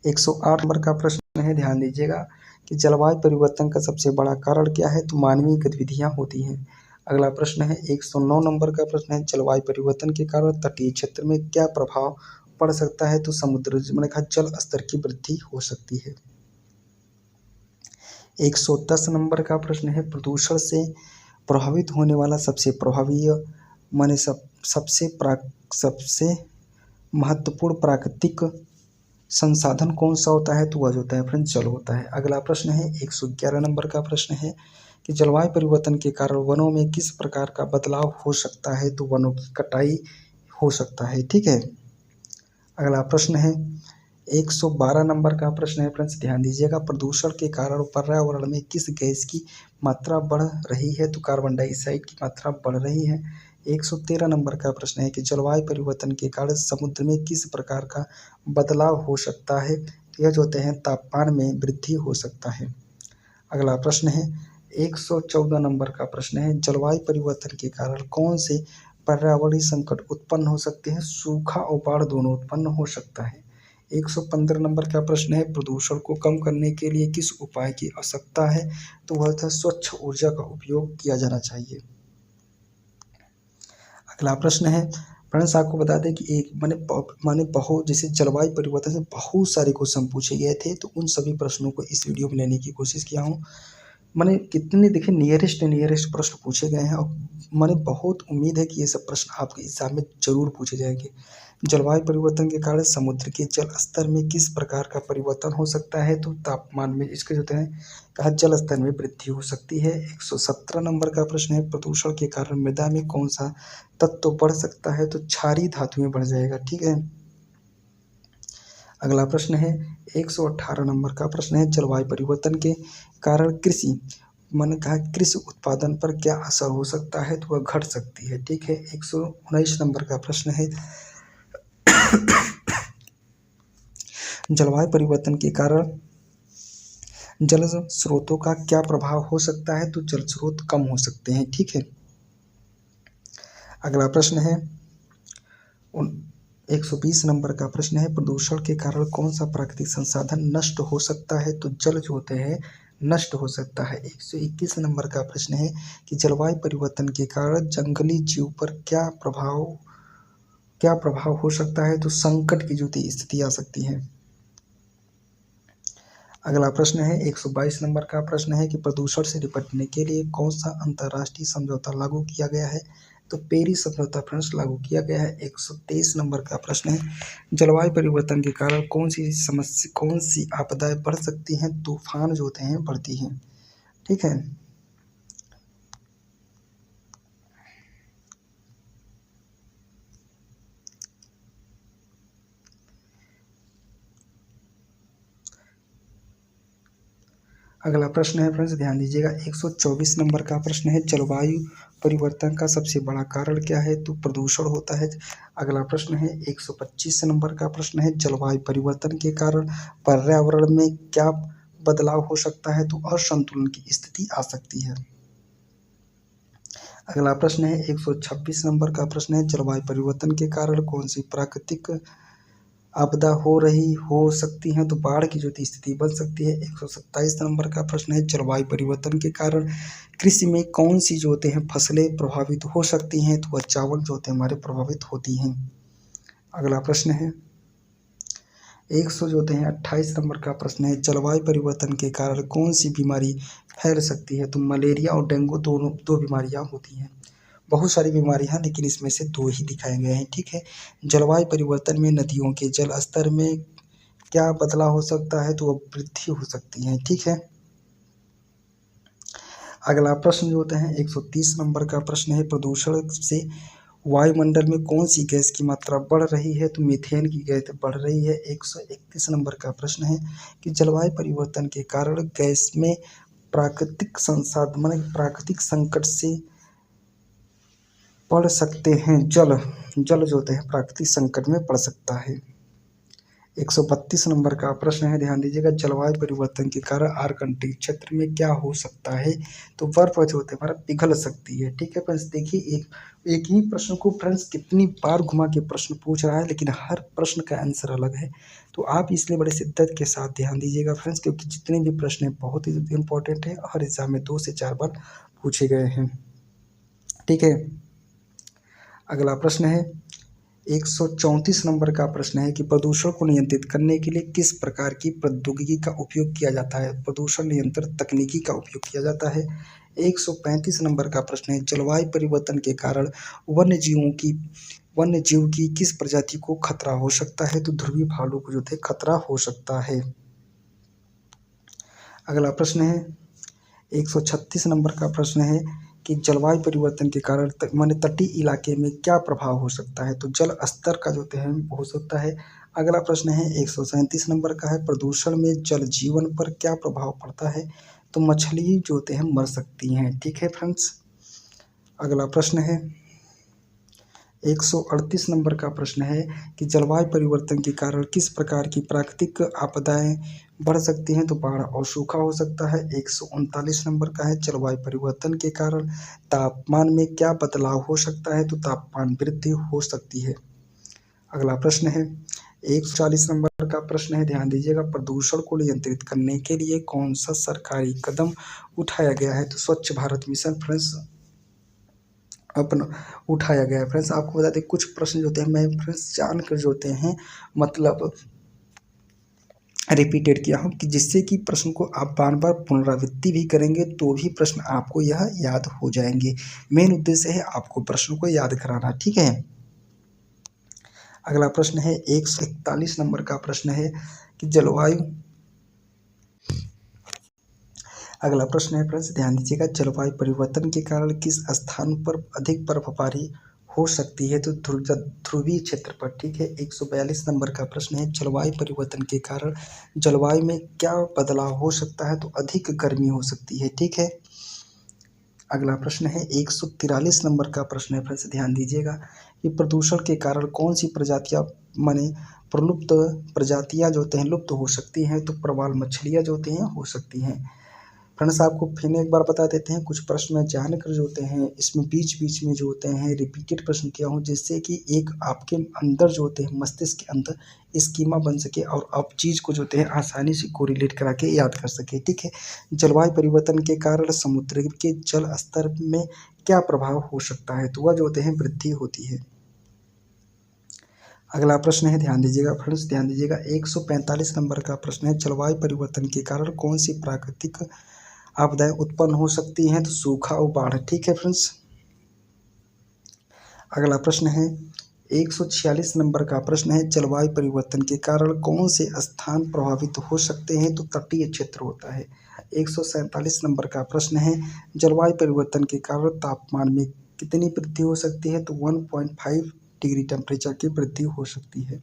108 नंबर का प्रश्न है, ध्यान दीजिएगा कि जलवायु परिवर्तन का सबसे बड़ा कारण क्या है? तो मानवीय गतिविधियां होती हैं। अगला प्रश्न है 109 नंबर का प्रश्न है जलवायु परिवर्तन के कारण तटीय क्षेत्र में क्या प्रभाव पड़ सकता है? तो समुद्र मैंने कहा जल स्तर की वृद्धि हो सकती है। 110 नंबर का प्रश्न है प्रदूषण से प्रभावित होने वाला सबसे प्रभावी माने सबसे महत्वपूर्ण प्राकृतिक संसाधन कौन सा होता है? तो वह होता है फ्रेंड्स जल होता है। अगला प्रश्न है 111 नंबर का प्रश्न है कि जलवायु परिवर्तन के कारण वनों में किस प्रकार का बदलाव हो सकता है? तो वनों की कटाई हो सकता है। ठीक है। अगला प्रश्न है 112 नंबर का प्रश्न है फ्रेंड्स, ध्यान दीजिएगा प्रदूषण के कारण पर्यावरण में किस गैस की मात्रा बढ़ रही है? तो कार्बन डाइऑक्साइड की मात्रा बढ़ रही है। 113 नंबर का प्रश्न है कि जलवायु परिवर्तन के कारण समुद्र में किस प्रकार का बदलाव हो सकता है? यह जो होते हैं तापमान में वृद्धि हो सकता है। अगला प्रश्न है 114 नंबर का प्रश्न है जलवायु परिवर्तन के कारण कौन से पर्यावरणीय संकट उत्पन्न हो सकते हैं? सूखा और बाढ़ दोनों उत्पन्न हो सकता है। 115 नंबर का प्रश्न है प्रदूषण को कम करने के लिए किस उपाय की आवश्यकता है? तो वह था स्वच्छ ऊर्जा का उपयोग किया जाना चाहिए। अगला प्रश्न है फ्रेंड्स, आपको बता दें कि एक माने बहुत जैसे जलवायु परिवर्तन से बहुत सारे क्वेश्चन पूछे गए थे, तो उन सभी प्रश्नों को इस वीडियो में लेने की कोशिश किया हूँ। मैंने कितने देखिए नियरेस्ट प्रश्न पूछे गए हैं और मैंने बहुत उम्मीद है कि ये सब प्रश्न आपके एग्जाम में जरूर पूछे जाएंगे। जलवायु परिवर्तन के कारण समुद्र के जल स्तर में किस प्रकार का परिवर्तन हो सकता है? तो तापमान में इसके जो है कहा जल स्तर में वृद्धि हो सकती है। 117 नंबर का प्रश्न है प्रदूषण के कारण मृदा में कौन सा तत्व बढ़ सकता है? तो क्षारीय धातुएं बढ़ जाएगा। ठीक है। अगला प्रश्न है 118 नंबर का प्रश्न है जलवायु परिवर्तन के कारण मैंने कहा कृषि उत्पादन पर क्या असर हो सकता है? तो वह घट सकती है। ठीक है। 119 नंबर का प्रश्न है जलवायु परिवर्तन के कारण जल स्रोतों का क्या प्रभाव हो सकता है? तो जल स्रोत कम हो सकते हैं। ठीक है। अगला प्रश्न है 120 नंबर का प्रश्न है प्रदूषण के कारण कौन सा प्राकृतिक संसाधन नष्ट हो सकता है? तो जल जो होते हैं नष्ट हो सकता है। 121 नंबर का प्रश्न है कि जलवायु परिवर्तन के कारण जंगली जीव पर क्या क्या प्रभाव हो सकता है? तो संकट की जो स्थिति आ सकती है। अगला प्रश्न है 122 नंबर का प्रश्न है कि प्रदूषण से निपटने के लिए कौन सा अंतर्राष्ट्रीय समझौता लागू किया गया है? तो पेरिस समझौता फ्रेंड्स लागू किया गया है। 123 नंबर का प्रश्न है जलवायु परिवर्तन के कारण कौन सी आपदाएं बढ़ सकती हैं? तूफान जो होते हैं बढ़ती हैं। ठीक है। अगला प्रश्न है फ्रेंड्स ध्यान दीजिएगा 124 नंबर का प्रश्न है जलवायु परिवर्तन का सबसे बड़ा कारण क्या है? तो प्रदूषण होता है। अगला प्रश्न है 125 नंबर का प्रश्न है जलवायु परिवर्तन के कारण पर्यावरण में क्या बदलाव हो सकता है? तो असंतुलन की स्थिति आ सकती है। अगला प्रश्न है 126 नंबर का प्रश्न है जलवायु परिवर्तन के कारण कौन सी प्राकृतिक आपदा हो सकती हैं? तो बाढ़ की जो स्थिति बन सकती है। 127 नंबर का प्रश्न है जलवायु परिवर्तन के कारण कृषि में कौन सी जो होते हैं फसलें प्रभावित हो सकती हैं? तो वह चावल जो होते हैं हमारे प्रभावित होती हैं। अगला प्रश्न है 128 नंबर का प्रश्न है जलवायु परिवर्तन के कारण कौन सी बीमारी फैल सकती है? तो मलेरिया और डेंगू दो बीमारियां होती हैं। बहुत सारी बीमारियां लेकिन इसमें से दो ही दिखाए गए हैं। ठीक है। जलवायु परिवर्तन में नदियों के जल स्तर में क्या बदलाव हो सकता है? तो वह वृद्धि हो सकती है। ठीक है। अगला प्रश्न जो होता है 130 नंबर का प्रश्न है प्रदूषण से वायुमंडल में कौन सी गैस की मात्रा बढ़ रही है? तो मीथेन की गैस बढ़ रही है। 131 नंबर का प्रश्न है कि जलवायु परिवर्तन के कारण गैस में प्राकृतिक संसाधन प्राकृतिक संकट से पड़ सकते हैं। जल जो होते हैं प्राकृतिक संकट में पड़ सकता है। 132 नंबर का प्रश्न है ध्यान दीजिएगा जलवायु परिवर्तन के कारण आर्कटिक क्षेत्र में क्या हो सकता है? तो बर्फ जो होते हैं हमारा पिघल सकती है। ठीक है फ्रेंड्स। देखिए एक ही प्रश्न को फ्रेंड्स कितनी बार घुमा के प्रश्न पूछ रहा है लेकिन हर प्रश्न का आंसर अलग है। तो आप इसलिए बड़े शिद्दत के साथ ध्यान दीजिएगा फ्रेंड्स क्योंकि जितने भी प्रश्न हैं बहुत ही इंपॉर्टेंट है। हर एग्जाम में 2 से 4 बार पूछे गए हैं। ठीक है। अगला प्रश्न है 134 नंबर का प्रश्न है कि प्रदूषण को नियंत्रित करने के लिए किस प्रकार की प्रौद्योगिकी का उपयोग किया जाता है? प्रदूषण नियंत्रण तकनीकी का उपयोग किया जाता है। 135 नंबर का प्रश्न है जलवायु परिवर्तन के कारण वन्य जीव की किस प्रजाति को खतरा हो सकता है? तो ध्रुवीय भालू को जो थे खतरा हो सकता है। अगला प्रश्न है 136 नंबर का प्रश्न है कि जलवायु परिवर्तन के कारण माने तटीय इलाके में क्या प्रभाव हो सकता है? तो जल स्तर का जो है हो सकता है। अगला प्रश्न है 137 नंबर का है प्रदूषण में जल जीवन पर क्या प्रभाव पड़ता है? तो मछली जो होते हैं मर सकती हैं। ठीक है फ्रेंड्स। अगला प्रश्न है 138 नंबर का प्रश्न है कि जलवायु परिवर्तन के कारण किस प्रकार की प्राकृतिक आपदाएं बढ़ सकती हैं? तो बाढ़ और सूखा हो सकता है। 139 नंबर का है जलवायु परिवर्तन के कारण तापमान में क्या बदलाव हो सकता है? तो तापमान वृद्धि हो सकती है। अगला प्रश्न है 140 नंबर का प्रश्न है ध्यान दीजिएगा प्रदूषण को नियंत्रित करने के लिए कौन सा सरकारी कदम उठाया गया है? तो स्वच्छ भारत मिशन फ्रेंड्स अपना उठाया गया है। फ्रेंड्स आपको बता दें कुछ प्रश्न जो होते हैं मैं फ्रेंड्स जानकर जो होते हैं मतलब रिपीटेड किया हूँ कि जिससे कि प्रश्न को आप बार बार पुनरावृत्ति भी करेंगे तो भी प्रश्न आपको यह याद हो जाएंगे। मेन उद्देश्य है आपको प्रश्नों को याद कराना। ठीक है। अगला प्रश्न है 141 नंबर का प्रश्न है कि अगला प्रश्न है फ्रेंड्स ध्यान दीजिएगा जलवायु परिवर्तन के कारण किस स्थान पर अधिक बर्फबारी हो सकती है? तो ध्रुवीय क्षेत्र पर। ठीक है। 142 नंबर का प्रश्न है जलवायु परिवर्तन के कारण जलवायु में क्या बदलाव हो सकता है? तो अधिक गर्मी हो सकती है। ठीक है। अगला प्रश्न है 143 नंबर का प्रश्न है फ्रेंड्स ध्यान दीजिएगा कि प्रदूषण के कारण कौन सी प्रजातियां माने प्रलुप्त प्रजातियां जो होते हैं लुप्त हो सकती हैं? तो प्रवाल मछलियां जो होती हैं हो सकती हैं। फ्रेंड्स आपको फिर एक बार बता देते हैं कुछ प्रश्न में जानकर जो होते हैं इसमें बीच बीच में जो होते हैं रिपीटेड प्रश्न किया हूँ जिससे कि एक आपके अंदर जो होते हैं मस्तिष्क के अंदर स्कीमा बन सके और आप चीज़ को जो होते हैं आसानी से कोरिलेट करा के याद कर सके। ठीक है। जलवायु परिवर्तन के कारण समुद्र के जल स्तर में क्या प्रभाव हो सकता है? तो वह जो होते हैं वृद्धि होती है। अगला प्रश्न है, ध्यान दीजिएगा फ्रेंड्स, ध्यान दीजिएगा। 145 नंबर का प्रश्न है, जलवायु परिवर्तन के कारण कौन सी प्राकृतिक आपदाएं उत्पन्न हो सकती हैं? तो सूखा और बाढ़। ठीक है फ्रेंड्स। अगला प्रश्न है, 146 नंबर का प्रश्न है, जलवायु परिवर्तन के कारण कौन से स्थान प्रभावित हो सकते हैं? तो तटीय क्षेत्र होता है। 147 नंबर का प्रश्न है, जलवायु परिवर्तन के कारण तापमान में कितनी वृद्धि हो सकती है? तो 1.5 डिग्री टेम्परेचर की वृद्धि हो सकती है।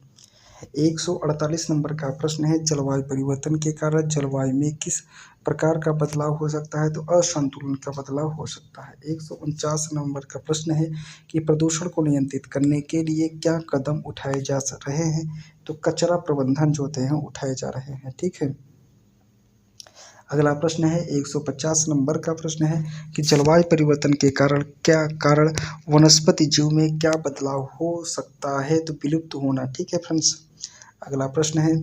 148 नंबर का प्रश्न है, जलवायु परिवर्तन के कारण जलवायु में किस प्रकार का बदलाव हो सकता है? तो असंतुलन का बदलाव हो सकता है। 149 नंबर का प्रश्न है कि प्रदूषण को नियंत्रित करने के लिए क्या कदम उठाए जा रहे हैं? तो कचरा प्रबंधन जो होते हैं उठाए जा रहे हैं। ठीक है। अगला प्रश्न है, 150 नंबर का प्रश्न है कि जलवायु परिवर्तन के कारण वनस्पति जीव में क्या बदलाव हो सकता है? तो विलुप्त होना। ठीक है फ्रेंड्स। अगला प्रश्न है,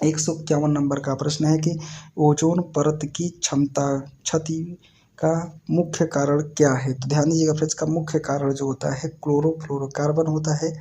151 नंबर का प्रश्न है कि ओजोन परत की क्षति का मुख्य कारण क्या है? तो ध्यान दीजिएगा फ्रेंड्स, का मुख्य कारण जो होता है क्लोरोफ्लोरोकार्बन होता है।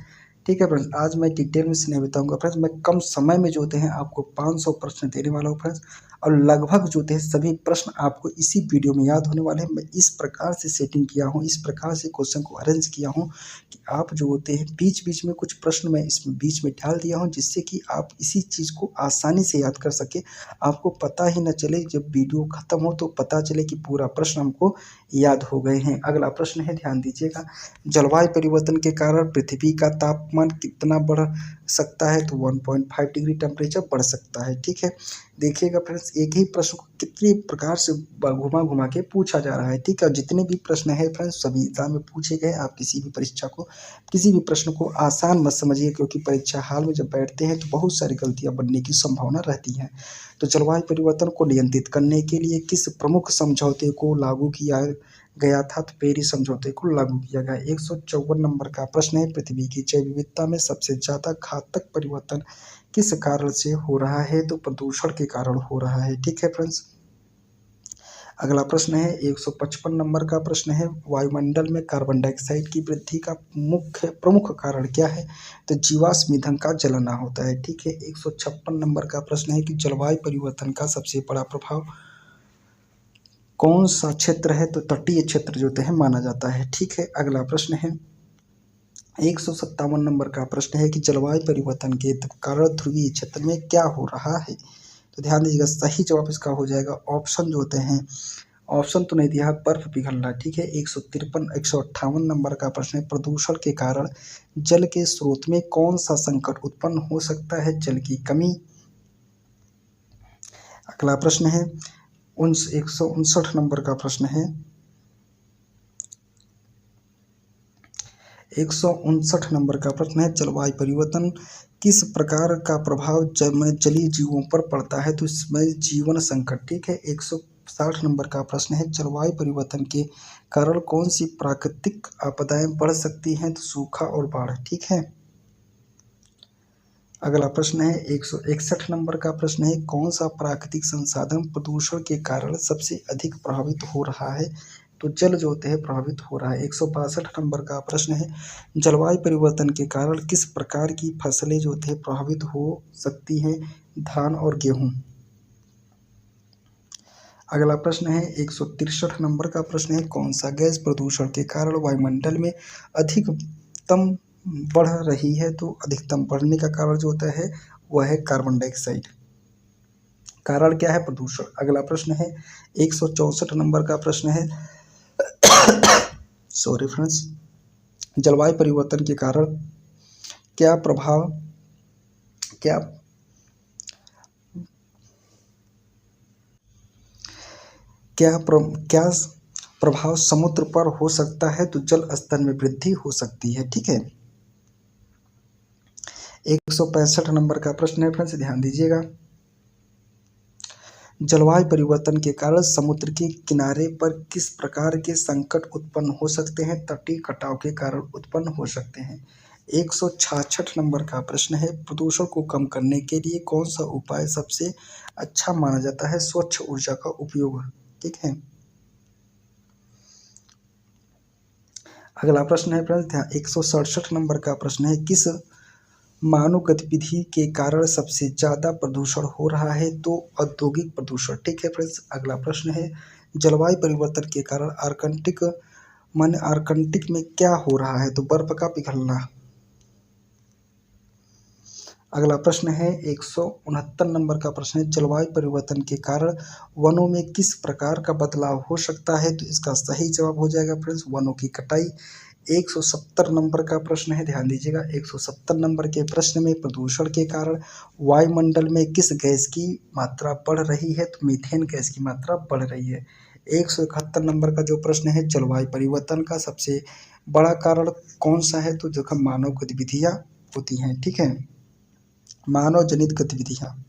ठीक है फ्रेंड्स। आज मैं डिटेल में नहीं बताऊंगा फ्रेंड्स, मैं कम समय में जो होते हैं आपको 500 प्रश्न देने वाला हूँ फ्रेंड्स, और लगभग जो होते हैं सभी प्रश्न आपको इसी वीडियो में याद होने वाले हैं। मैं इस प्रकार से सेटिंग किया हूँ, इस प्रकार से क्वेश्चन को अरेंज किया हूँ कि आप जो होते हैं बीच बीच में कुछ प्रश्न मैं इसमें बीच में डाल दिया हूँ, जिससे कि आप इसी चीज़ को आसानी से याद कर सके, आपको पता ही न चले, जब वीडियो खत्म हो तो पता चले कि पूरा प्रश्न हमको याद हो गए हैं। अगला प्रश्न है, ध्यान दीजिएगा, जलवायु परिवर्तन के कारण पृथ्वी का तापमान कितना बढ़ सकता है? तो 1.5 डिग्री टेम्परेचर बढ़ सकता है। ठीक है। देखिएगा फ्रेंड्स, एक ही प्रश्न को कितनी प्रकार से घुमा घुमा के पूछा जा रहा है। ठीक है। जितने भी प्रश्न है फ्रेंड्स सभी एग्जाम में पूछे गए। आप किसी भी प्रश्न को आसान मत समझिए, क्योंकि परीक्षा हाल में जब बैठते हैं तो बहुत सारी गलतियां बनने की संभावना रहती है। तो जलवायु परिवर्तन को नियंत्रित करने के लिए किस प्रमुख समझौते को लागू किया गया था? तो पेरिस समझौते को लागू किया गया। 154 नंबर का प्रश्न है, पृथ्वी की जैव विविधता में सबसे ज्यादा घातक परिवर्तन किस कारण से हो रहा है? तो प्रदूषण के कारण हो रहा है। ठीक है फ्रेंड्स। अगला प्रश्न है, 155 नंबर का प्रश्न है, वायुमंडल में कार्बन डाइऑक्साइड की वृद्धि का प्रमुख कारण क्या है? तो जीवाश्म ईंधन का जलना होता है। ठीक है। 156 नंबर का प्रश्न है कि जलवायु परिवर्तन का सबसे बड़ा प्रभाव कौन सा क्षेत्र है? तो तटीय क्षेत्र जो है माना जाता है। ठीक है। अगला प्रश्न है, 157 नंबर का प्रश्न है कि जलवायु परिवर्तन के कारण ध्रुवीय क्षेत्र में क्या हो रहा है? तो ध्यान दीजिएगा, सही जवाब इसका हो जाएगा ऑप्शन जो होते हैं, ऑप्शन तो नहीं दिया, बर्फ पिघलना। ठीक है। 158 नंबर का प्रश्न है, प्रदूषण के कारण जल के स्रोत में कौन सा संकट उत्पन्न हो सकता है? जल की कमी। अगला प्रश्न है, 159 नंबर का प्रश्न है, 159 नंबर का प्रश्न है, जलवायु परिवर्तन किस प्रकार का प्रभाव जलीय जीवों पर पड़ता है? तो इसमें जीवन संकट। ठीक है। 160 नंबर का प्रश्न है, जलवायु परिवर्तन के कारण कौन सी प्राकृतिक आपदाएं बढ़ सकती हैं? तो सूखा और बाढ़। ठीक है। अगला प्रश्न है, 161 नंबर का प्रश्न है, कौन सा प्राकृतिक संसाधन प्रदूषण के कारण सबसे अधिक प्रभावित हो रहा है? तो जल जो होते हैं प्रभावित हो रहा है। 162 नंबर का प्रश्न है, जलवायु परिवर्तन के कारण किस प्रकार की फसलें जो होते हैं प्रभावित हो सकती हैं? धान और गेहूं। अगला प्रश्न है, 163 नंबर का प्रश्न है, कौन सा गैस प्रदूषण के कारण वायुमंडल में अधिकतम बढ़ रही है? तो अधिकतम बढ़ने का कारण जो होता है वह है कार्बन डाइऑक्साइड। कारण क्या है? प्रदूषण। अगला प्रश्न है, 164 नंबर का प्रश्न है, सॉरी फ्रेंड्स, जलवायु परिवर्तन के कारण क्या प्रभाव क्या क्या क्या प्रभाव समुद्र पर हो सकता है? तो जल स्तर में वृद्धि हो सकती है। ठीक है। 165 नंबर का प्रश्न है फ्रेंड्स, ध्यान दीजिएगा, जलवायु परिवर्तन के कारण समुद्र के किनारे पर किस प्रकार के संकट उत्पन्न हो सकते हैं? तटीय कटाव के कारण उत्पन्न हो सकते हैं। 166 नंबर का प्रश्न है, प्रदूषण को कम करने के लिए कौन सा उपाय सबसे अच्छा माना जाता है? स्वच्छ ऊर्जा का उपयोग। ठीक है। अगला प्रश्न है फ्रेंड्स, 167 नंबर का प्रश्न है, किस मानव गतिविधि के कारण सबसे ज़्यादा प्रदूषण हो रहा है तो औद्योगिक प्रदूषण। ठीक है फ्रेंड्स, अगला प्रश्न है जलवायु परिवर्तन के कारण आर्कटिक में क्या हो रहा है, तो बर्फ का पिघलना। अगला प्रश्न है 169 नंबर का प्रश्न है जलवायु परिवर्तन के कारण वनों में किस प्रकार का बदलाव हो सकता है, तो इसका सही जवाब हो जाएगा फ्रेंड्स वनों की कटाई। 170 नंबर का प्रश्न है, ध्यान दीजिएगा 170 नंबर के प्रश्न में प्रदूषण के कारण वायुमंडल में किस गैस की मात्रा बढ़ रही है, तो मीथेन गैस की मात्रा बढ़ रही है। 171 नंबर का जो प्रश्न है जलवायु परिवर्तन का सबसे बड़ा कारण कौन सा है, तो देखो मानव गतिविधियाँ होती हैं। ठीक है, मानव जनित गतिविधियाँ।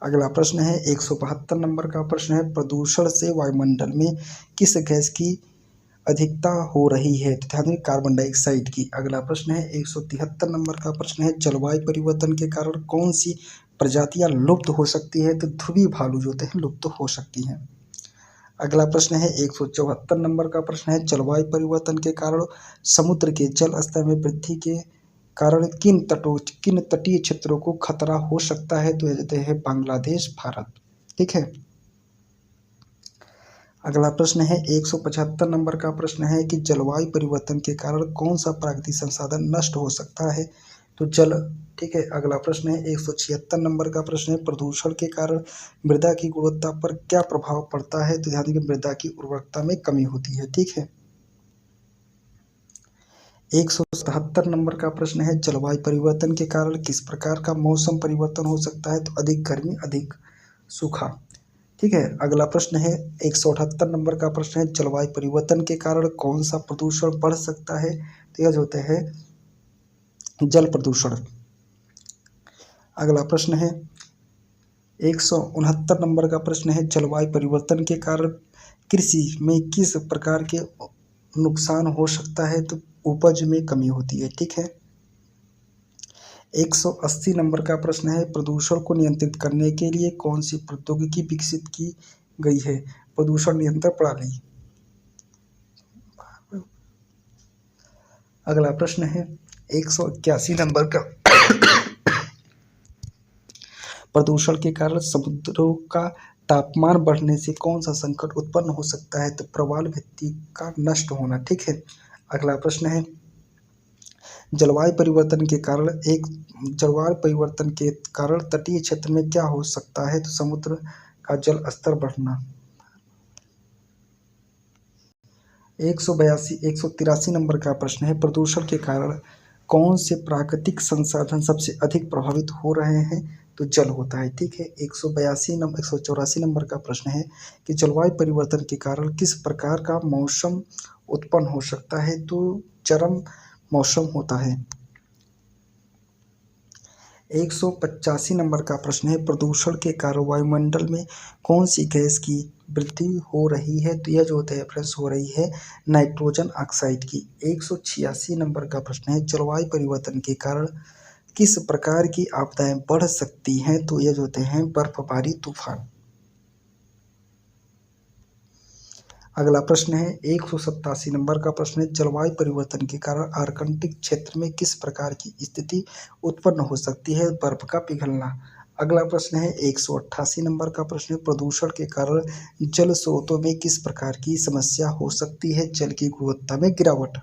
अगला प्रश्न है 172 नंबर का प्रश्न है प्रदूषण से वायुमंडल में किस गैस की अधिकता हो रही है, तो ध्यान दें कार्बन डाइऑक्साइड की। अगला प्रश्न है 173 नंबर का प्रश्न है जलवायु परिवर्तन के कारण कौन सी प्रजातियां लुप्त हो सकती है, तो ध्रुवीय भालू जो होते हैं लुप्त हो सकती हैं। अगला प्रश्न है 174 नंबर का प्रश्न है जलवायु परिवर्तन के कारण समुद्र के जल स्तर में वृद्धि के कारण किन तटीय क्षेत्रों को खतरा हो सकता है, तो ये है बांग्लादेश, भारत। ठीक है, अगला प्रश्न है 175 नंबर का प्रश्न है कि जलवायु परिवर्तन के कारण कौन सा प्राकृतिक संसाधन नष्ट हो सकता है, तो जल। ठीक है, अगला प्रश्न है 176 नंबर का प्रश्न है प्रदूषण के कारण मृदा की गुणवत्ता पर क्या प्रभाव पड़ता है, तो ध्यान दीजिए मृदा की उर्वरकता में कमी होती है। ठीक है, 177 नंबर का प्रश्न है जलवायु परिवर्तन के कारण किस प्रकार का मौसम परिवर्तन हो सकता है, तो अधिक गर्मी, अधिक सूखा। ठीक है, अगला प्रश्न है 178 नंबर का प्रश्न है जलवायु परिवर्तन के कारण कौन सा प्रदूषण बढ़ सकता है, तो यह जो होते हैं जल प्रदूषण। अगला प्रश्न है 169 नंबर का प्रश्न है जलवायु परिवर्तन के कारण कृषि में किस प्रकार के नुकसान हो सकता है, तो उपज में कमी होती है। ठीक है, 180 नंबर का प्रश्न है प्रदूषण को नियंत्रित करने के लिए कौन सी प्रौद्योगिकी विकसित की गई है, प्रदूषण नियंत्रण प्रणाली। अगला प्रश्न है 181 नंबर का प्रदूषण के कारण समुद्रों का तापमान बढ़ने से कौन सा संकट उत्पन्न हो सकता है, तो प्रवाल भित्ति का नष्ट होना। ठीक है, अगला प्रश्न है जलवायु परिवर्तन के कारण तटीय क्षेत्र में क्या हो सकता है, तो समुद्र का जल स्तर बढ़ना। 183 नंबर का प्रश्न है प्रदूषण के कारण कौन से प्राकृतिक संसाधन सबसे अधिक प्रभावित हो रहे हैं, तो जल होता है। ठीक है, 184 नंबर का प्रश्न है कि जलवायु परिवर्तन के कारण किस प्रकार का मौसम उत्पन्न हो सकता है, तो चरम मौसम होता है। 185 नंबर का प्रश्न है प्रदूषण के कारण वायुमंडल में कौन सी गैस की वृद्धि हो रही है, तो यह जो होता है फ्रेंड्स हो रही है नाइट्रोजन ऑक्साइड की। 186 नंबर का प्रश्न है जलवायु परिवर्तन के कारण किस प्रकार की आपदाएं बढ़ सकती हैं, तो यह जो होते हैं बर्फबारी, तूफान। अगला प्रश्न है 187 नंबर का प्रश्न है जलवायु परिवर्तन के कारण आर्कटिक क्षेत्र में किस प्रकार की स्थिति उत्पन्न हो सकती है, बर्फ का पिघलना। अगला प्रश्न है 188 नंबर का प्रश्न है प्रदूषण के कारण जल स्रोतों में किस प्रकार की समस्या हो सकती है, जल की गुणवत्ता में गिरावट।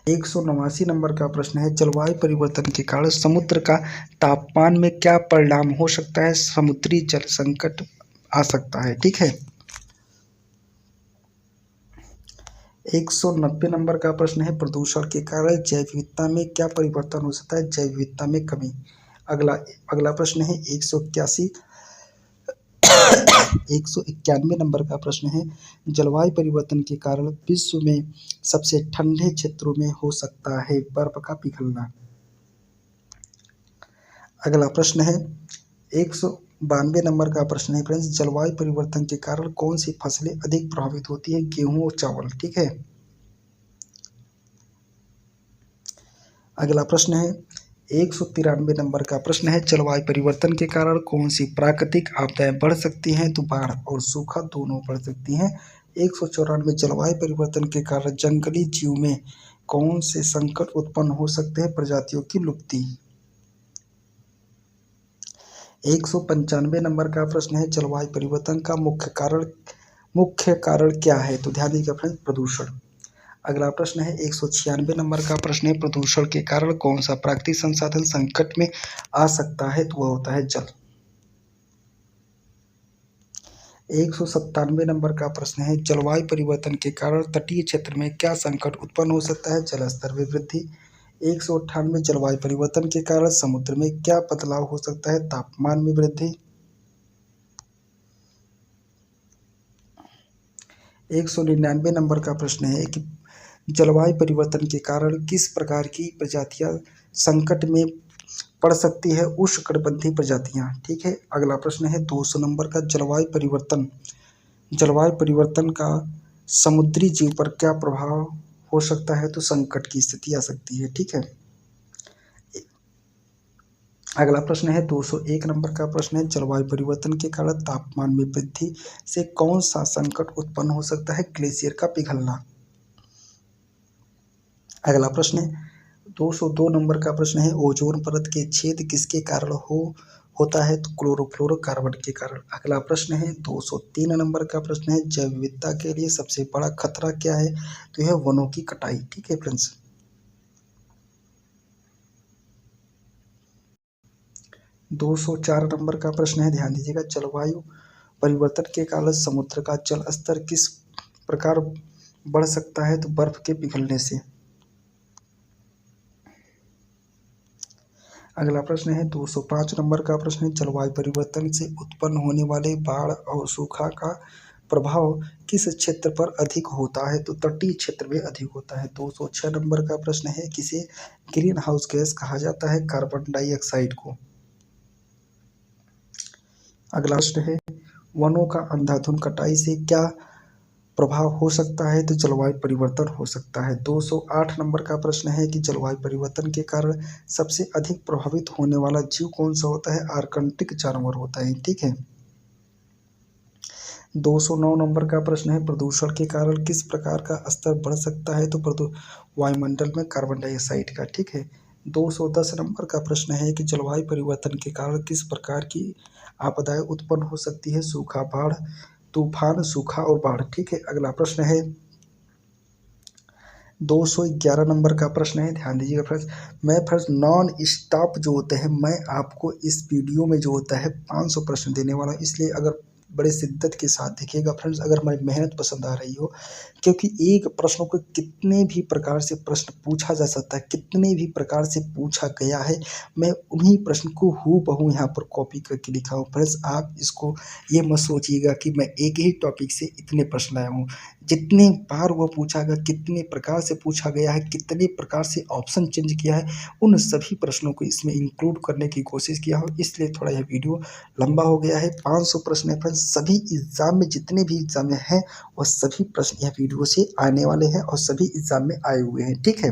189 नंबर का प्रश्न है जलवायु परिवर्तन के कारण समुद्र का तापमान में क्या परिणाम हो सकता है, समुद्री जल संकट आ सकता है। ठीक है, 190 नंबर का प्रश्न है प्रदूषण के कारण जैव विविधता में क्या परिवर्तन हो सकता है, जैव विविधता में कमी। अगला प्रश्न है 191 नंबर का प्रश्न है जलवायु परिवर्तन के कारण विश्व में सबसे ठंडे क्षेत्रों में हो सकता है बर्फ का पिघलना। अगला प्रश्न है 192 नंबर का प्रश्न है फ्रेंड्स जलवायु परिवर्तन के कारण कौन सी फसलें अधिक प्रभावित होती है, गेहूं और चावल। ठीक है, अगला प्रश्न है 193 नंबर का प्रश्न है जलवायु परिवर्तन के कारण कौन सी प्राकृतिक आपदाएं बढ़ सकती हैं, तो बाढ़ और सूखा दोनों बढ़ सकती हैं। 194 जलवायु परिवर्तन के कारण जंगली जीव में कौन से संकट उत्पन्न हो सकते हैं? प्रजातियों की लुप्ति। 195 नंबर का प्रश्न है, जलवायु परिवर्तन का मुख्य कारण क्या है? तो ध्यान दीजिएगा फ्रेंड्स, प्रदूषण। अगला प्रश्न है 196 नंबर का प्रश्न है, प्रदूषण के कारण कौन सा प्राकृतिक संसाधन संकट में आ सकता है? तो वह होता है जल। 197 नंबर का प्रश्न है, जलवायु परिवर्तन के कारण तटीय क्षेत्र में क्या संकट उत्पन्न हो सकता है? जल स्तर में वृद्धि। 198 जलवायु परिवर्तन के कारण समुद्र में क्या बदलाव हो सकता है? तापमान में वृद्धि। 199 नंबर का प्रश्न है कि जलवायु परिवर्तन के कारण किस प्रकार की प्रजातियां संकट में पड़ सकती है? उष्णकटिबंधीय प्रजातियां। ठीक है। अगला प्रश्न है 200 नंबर का, जलवायु परिवर्तन का समुद्री जीव पर क्या प्रभाव हो सकता है? तो संकट की स्थिति आ सकती है। ठीक है। अगला प्रश्न है 201 नंबर का प्रश्न है, जलवायु परिवर्तन के कारण तापमान में वृद्धि से कौन सा संकट उत्पन्न हो सकता है? ग्लेशियर का पिघलना। अगला प्रश्न है 202 नंबर का प्रश्न है, ओजोन परत के छेद किसके कारण होता है? तो क्लोरोफ्लोरोकार्बन के कारण। अगला प्रश्न है 203 नंबर का प्रश्न है, जैव विविधता के लिए सबसे बड़ा खतरा क्या है? तो यह वनों की कटाई। ठीक है फ्रेंड्स। 204 नंबर का प्रश्न है, ध्यान दीजिएगा, जलवायु परिवर्तन के कारण समुद्र का जल स्तर किस प्रकार बढ़ सकता है? तो बर्फ के पिघलने से। अगला प्रश्न है 205 नंबर का प्रश्न है, जलवायु परिवर्तन से उत्पन्न होने वाले बाढ़ और सूखा का प्रभाव किस क्षेत्र पर अधिक होता है? तो तटीय क्षेत्र में अधिक होता है। 206 नंबर का प्रश्न है, किसे ग्रीन हाउस गैस कहा जाता है? कार्बन डाइऑक्साइड को। अगला प्रश्न है, वनों का अंधाधुंध कटाई से क्या प्रभाव हो सकता है? तो जलवायु परिवर्तन हो सकता है। 208 नंबर का प्रश्न है कि जलवायु परिवर्तन के कारण सबसे अधिक प्रभावित होने वाला जीव कौन सा होता है? आर्कटिक जानवर होता है। ठीक है। 209 नंबर का प्रश्न है, प्रदूषण के कारण किस प्रकार का स्तर बढ़ सकता है? तो वायुमंडल में कार्बन डाइऑक्साइड का। ठीक है। 210 नंबर का प्रश्न है कि जलवायु परिवर्तन के कारण किस प्रकार की आपदाएं उत्पन्न हो सकती है? सूखा, बाढ़, तूफान, सूखा और बाढ़। ठीक है। अगला प्रश्न है 211 नंबर का प्रश्न है, ध्यान दीजिएगा फ्रेंड्स, मैं फ्रेंड्स नॉन स्टॉप जो होते हैं, मैं आपको इस वीडियो में जो होता है 500 प्रश्न देने वाला हूँ, इसलिए अगर बड़े शिद्दत के साथ देखिएगा फ्रेंड्स, अगर हमारी मेहनत पसंद आ रही हो, क्योंकि एक प्रश्न को कितने भी प्रकार से प्रश्न पूछा जा सकता है, कितने भी प्रकार से पूछा गया है, मैं उन्हीं प्रश्न को हूबहू यहाँ पर कॉपी करके लिखा हूँ। फ्रेंड्स आप इसको ये मत सोचिएगा कि मैं एक ही टॉपिक से इतने प्रश्न लाया हूँ, जितने बार वो पूछा गया, कितने प्रकार से पूछा गया है, कितने प्रकार से ऑप्शन चेंज किया है, उन सभी प्रश्नों को इसमें इंक्लूड करने की कोशिश किया हो, इसलिए थोड़ा यह वीडियो लंबा हो गया है। 500 प्रश्न है फ्रेंड्स, सभी एग्जाम में जितने भी एग्जाम में हैं वो सभी प्रश्न यह वीडियो से आने वाले हैं और सभी एग्जाम में आए हुए हैं। ठीक है।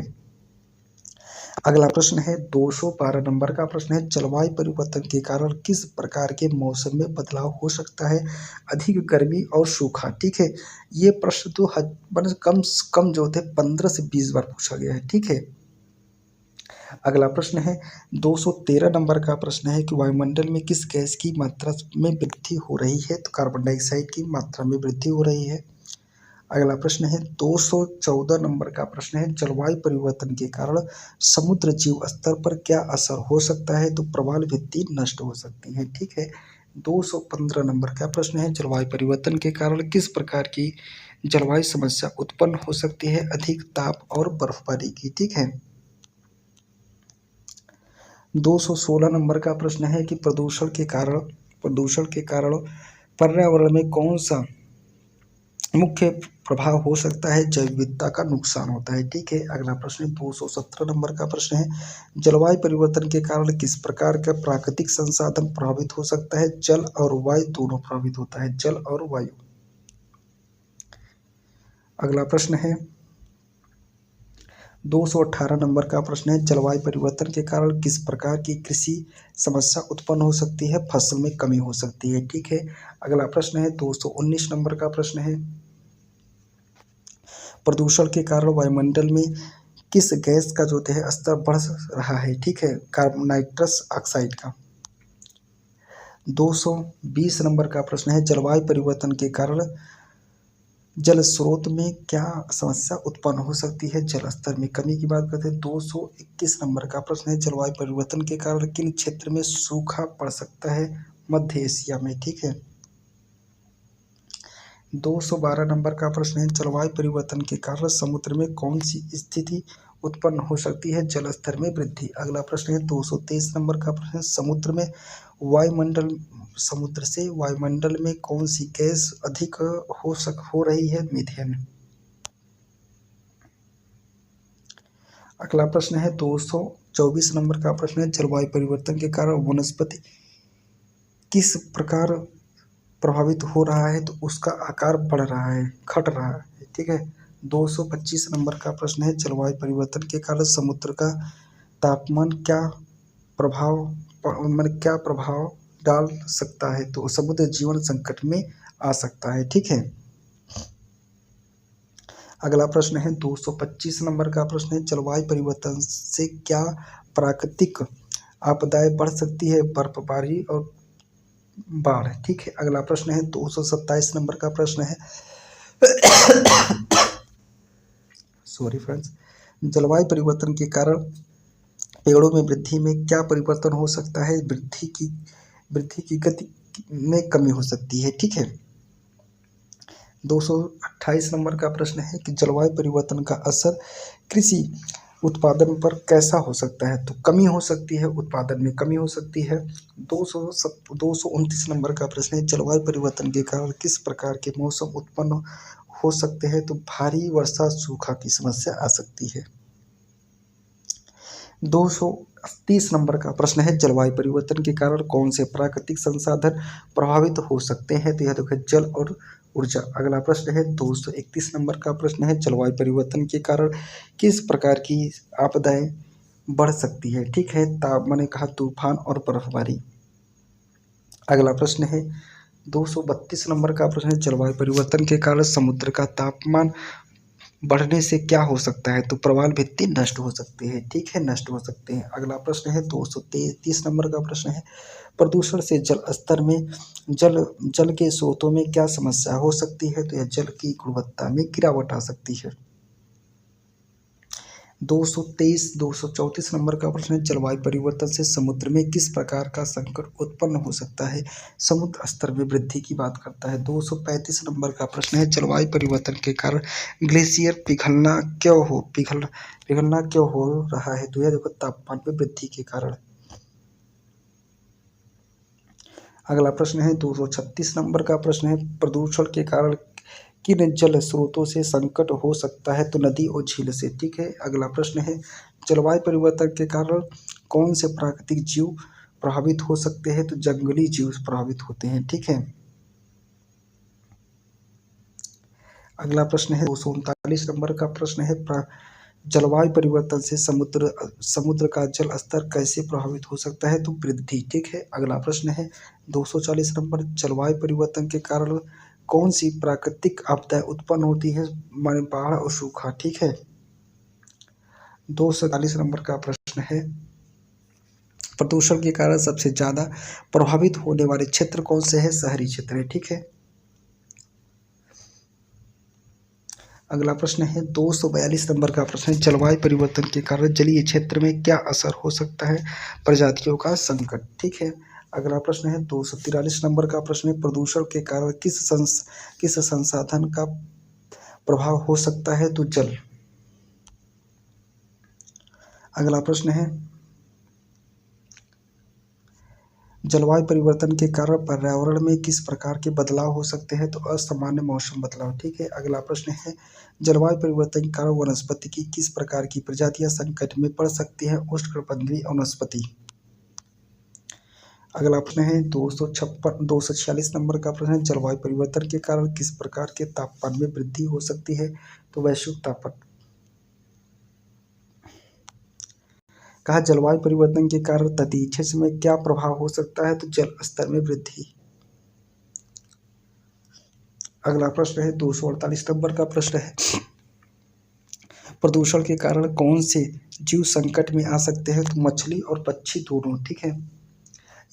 अगला प्रश्न है 212 नंबर का प्रश्न है, जलवायु परिवर्तन के कारण किस प्रकार के मौसम में बदलाव हो सकता है? अधिक गर्मी और सूखा। ठीक है। ये प्रश्न तो कम से कम जो थे 15 से 20 बार पूछा गया है। ठीक है। अगला प्रश्न है 213 नंबर का प्रश्न है कि वायुमंडल में किस गैस की मात्रा में वृद्धि हो रही है? तो कार्बन डाइऑक्साइड की मात्रा में वृद्धि हो रही है। अगला प्रश्न है 214 नंबर का प्रश्न है, जलवायु परिवर्तन के कारण समुद्र जीव स्तर पर क्या असर हो सकता है? तो प्रवाल भित्ति नष्ट हो सकती है। ठीक है। 215 नंबर का प्रश्न है, जलवायु परिवर्तन के कारण किस प्रकार की जलवायु समस्या उत्पन्न हो सकती है? अधिक ताप और बर्फबारी की। ठीक है। 216 नंबर का प्रश्न है कि प्रदूषण के कारण पर्यावरण में कौन सा मुख्य प्रभाव हो सकता है? जैव विविधता का नुकसान होता है। ठीक है। अगला प्रश्न 217 नंबर का प्रश्न है, जलवायु परिवर्तन के कारण किस प्रकार का प्राकृतिक संसाधन प्रभावित हो सकता है? जल और वायु दोनों प्रभावित होता है, जल और वायु। अगला प्रश्न है 218 नंबर का प्रश्न है, जलवायु परिवर्तन के कारण किस प्रकार की कृषि समस्या उत्पन्न हो सकती है? फसल में कमी हो सकती है। ठीक है। अगला प्रश्न है 219 नंबर का प्रश्न है, प्रदूषण के कारण वायुमंडल में किस गैस का जो है स्तर बढ़ रहा है, ठीक है, कार्बन नाइट्रस ऑक्साइड का। 220 नंबर का प्रश्न है, जलवायु परिवर्तन के कारण जल स्रोत में क्या समस्या उत्पन्न हो सकती है। जल स्तर में कमी की बात करते हैं। 221 नंबर का प्रश्न है, जलवायु परिवर्तन के कारण किन क्षेत्र में सूखा पड़ सकता है। मध्य एशिया में, ठीक है। 212 नंबर का प्रश्न है, जलवायु परिवर्तन के कारण समुद्र में कौन सी स्थिति उत्पन्न हो सकती है। जल स्तर में वृद्धि। अगला प्रश्न है 223 नंबर का प्रश्न है, समुद्र से वायुमंडल में कौन सी गैस अधिक हो रही है। मीथेन। अगला प्रश्न है 224 नंबर का प्रश्न है, जलवायु परिवर्तन के कारण वनस्पति किस प्रकार प्रभावित हो रहा है। तो उसका आकार बढ़ रहा है, घट रहा है, ठीक है। 225 नंबर का प्रश्न है, जलवायु परिवर्तन के कारण समुद्र का तापमान क्या प्रभाव डाल सकता है। तो समुद्र जीवन संकट में आ सकता है, ठीक है। अगला प्रश्न है 225 नंबर का प्रश्न है, जलवायु परिवर्तन से क्या प्राकृतिक आपदाएं बढ़ सकती है। बर्फबारी और बाढ़, ठीक है। अगला प्रश्न है 227 नंबर का प्रश्न है सॉरी फ्रेंड्स, जलवायु परिवर्तन के कारण पेड़ों में वृद्धि में क्या परिवर्तन हो सकता है। वृद्धि की गति में कमी हो सकती है, ठीक है। 228 नंबर का प्रश्न है कि जलवायु परिवर्तन का असर कृषि उत्पादन पर कैसा हो सकता है। तो कमी हो सकती है, उत्पादन में कमी हो सकती है। 229 नंबर का प्रश्न है, जलवायु परिवर्तन के कारण किस प्रकार के मौसम उत्पन्न हो सकते हैं। तो भारी वर्षा, सूखा की समस्या आ सकती है। 230 नंबर का प्रश्न है, जलवायु परिवर्तन के कारण कौन से प्राकृतिक संसाधन प्रभावित हो सकते हैं। तो यह देखो जल और ऊर्जा। अगला प्रश्न है 231 नंबर का प्रश्न है, जलवायु परिवर्तन के कारण किस प्रकार की आपदाएं बढ़ सकती है, ठीक है। मैंने कहा तूफान और बर्फबारी। अगला प्रश्न है 232 नंबर का प्रश्न है, जलवायु परिवर्तन के कारण समुद्र का तापमान बढ़ने से क्या हो सकता है। तो प्रवाल भित्ति नष्ट हो सकती है, ठीक है, नष्ट हो सकते हैं। अगला प्रश्न है 233 नंबर का प्रश्न है, प्रदूषण से जल स्तर में जल के स्रोतों में क्या समस्या हो सकती है। तो यह जल की गुणवत्ता में गिरावट आ सकती है। 234 नंबर का प्रश्न है, जलवायु परिवर्तन से समुद्र में किस प्रकार का संकट उत्पन्न हो सकता है। समुद्र स्तर में वृद्धि की बात करता है। 235 नंबर का प्रश्न है, जलवायु परिवर्तन के कारण ग्लेशियर पिघलना क्यों हो रहा है। तो यह देखो तापमान में वृद्धि के कारण। अगला प्रश्न है 236 नंबर का प्रश्न है, प्रदूषण के कारण किन जल स्रोतों से संकट हो सकता है। तो नदी और झील से, ठीक है। अगला प्रश्न है, जलवायु परिवर्तन के कारण कौन से प्राकृतिक जीव प्रभावित हो सकते हैं। तो जंगली जीव प्रभावित होते हैं, ठीक है। अगला प्रश्न है 239 नंबर का प्रश्न है, जलवायु परिवर्तन से समुद्र का जल स्तर कैसे प्रभावित हो सकता है। तो वृद्धि, ठीक है। अगला प्रश्न है 240 नंबर, जलवायु परिवर्तन के कारण कौन सी प्राकृतिक आपदाएं उत्पन्न होती है। माने बाढ़ और सूखा, ठीक है। 241 नंबर का प्रश्न है, प्रदूषण के कारण सबसे ज्यादा प्रभावित होने वाले क्षेत्र कौन से हैं। शहरी क्षेत्र है, ठीक है। अगला प्रश्न है 242 नंबर का प्रश्न है, जलवायु परिवर्तन के कारण जलीय क्षेत्र में क्या असर हो सकता है। प्रजातियों का संकट, ठीक है। अगला प्रश्न है 243 नंबर का प्रश्न है, प्रदूषण के कारण किस संसाधन का प्रभाव हो सकता है। तो जल। अगला प्रश्न है, जलवायु परिवर्तन के कारण पर्यावरण में किस प्रकार के बदलाव हो सकते हैं। तो असामान्य मौसम बदलाव, ठीक है। अगला प्रश्न है, जलवायु परिवर्तन के कारण वनस्पति की किस प्रकार की प्रजातियां संकट में पड़ सकती हैं। उष्णकटिबंधीय वनस्पति। अगला प्रश्न है 246 नंबर का प्रश्न है, जलवायु परिवर्तन के कारण किस प्रकार के तापमान में वृद्धि हो सकती है। तो वैश्विक तापमान। कहा जलवायु परिवर्तन के कारण तटीय क्षेत्र में क्या प्रभाव हो सकता है। तो जल स्तर में वृद्धि। अगला प्रश्न है 248 नंबर का प्रश्न है, प्रदूषण के कारण कौन से जीव संकट में आ सकते हैं? तो मछली और पक्षी दोनों, ठीक है।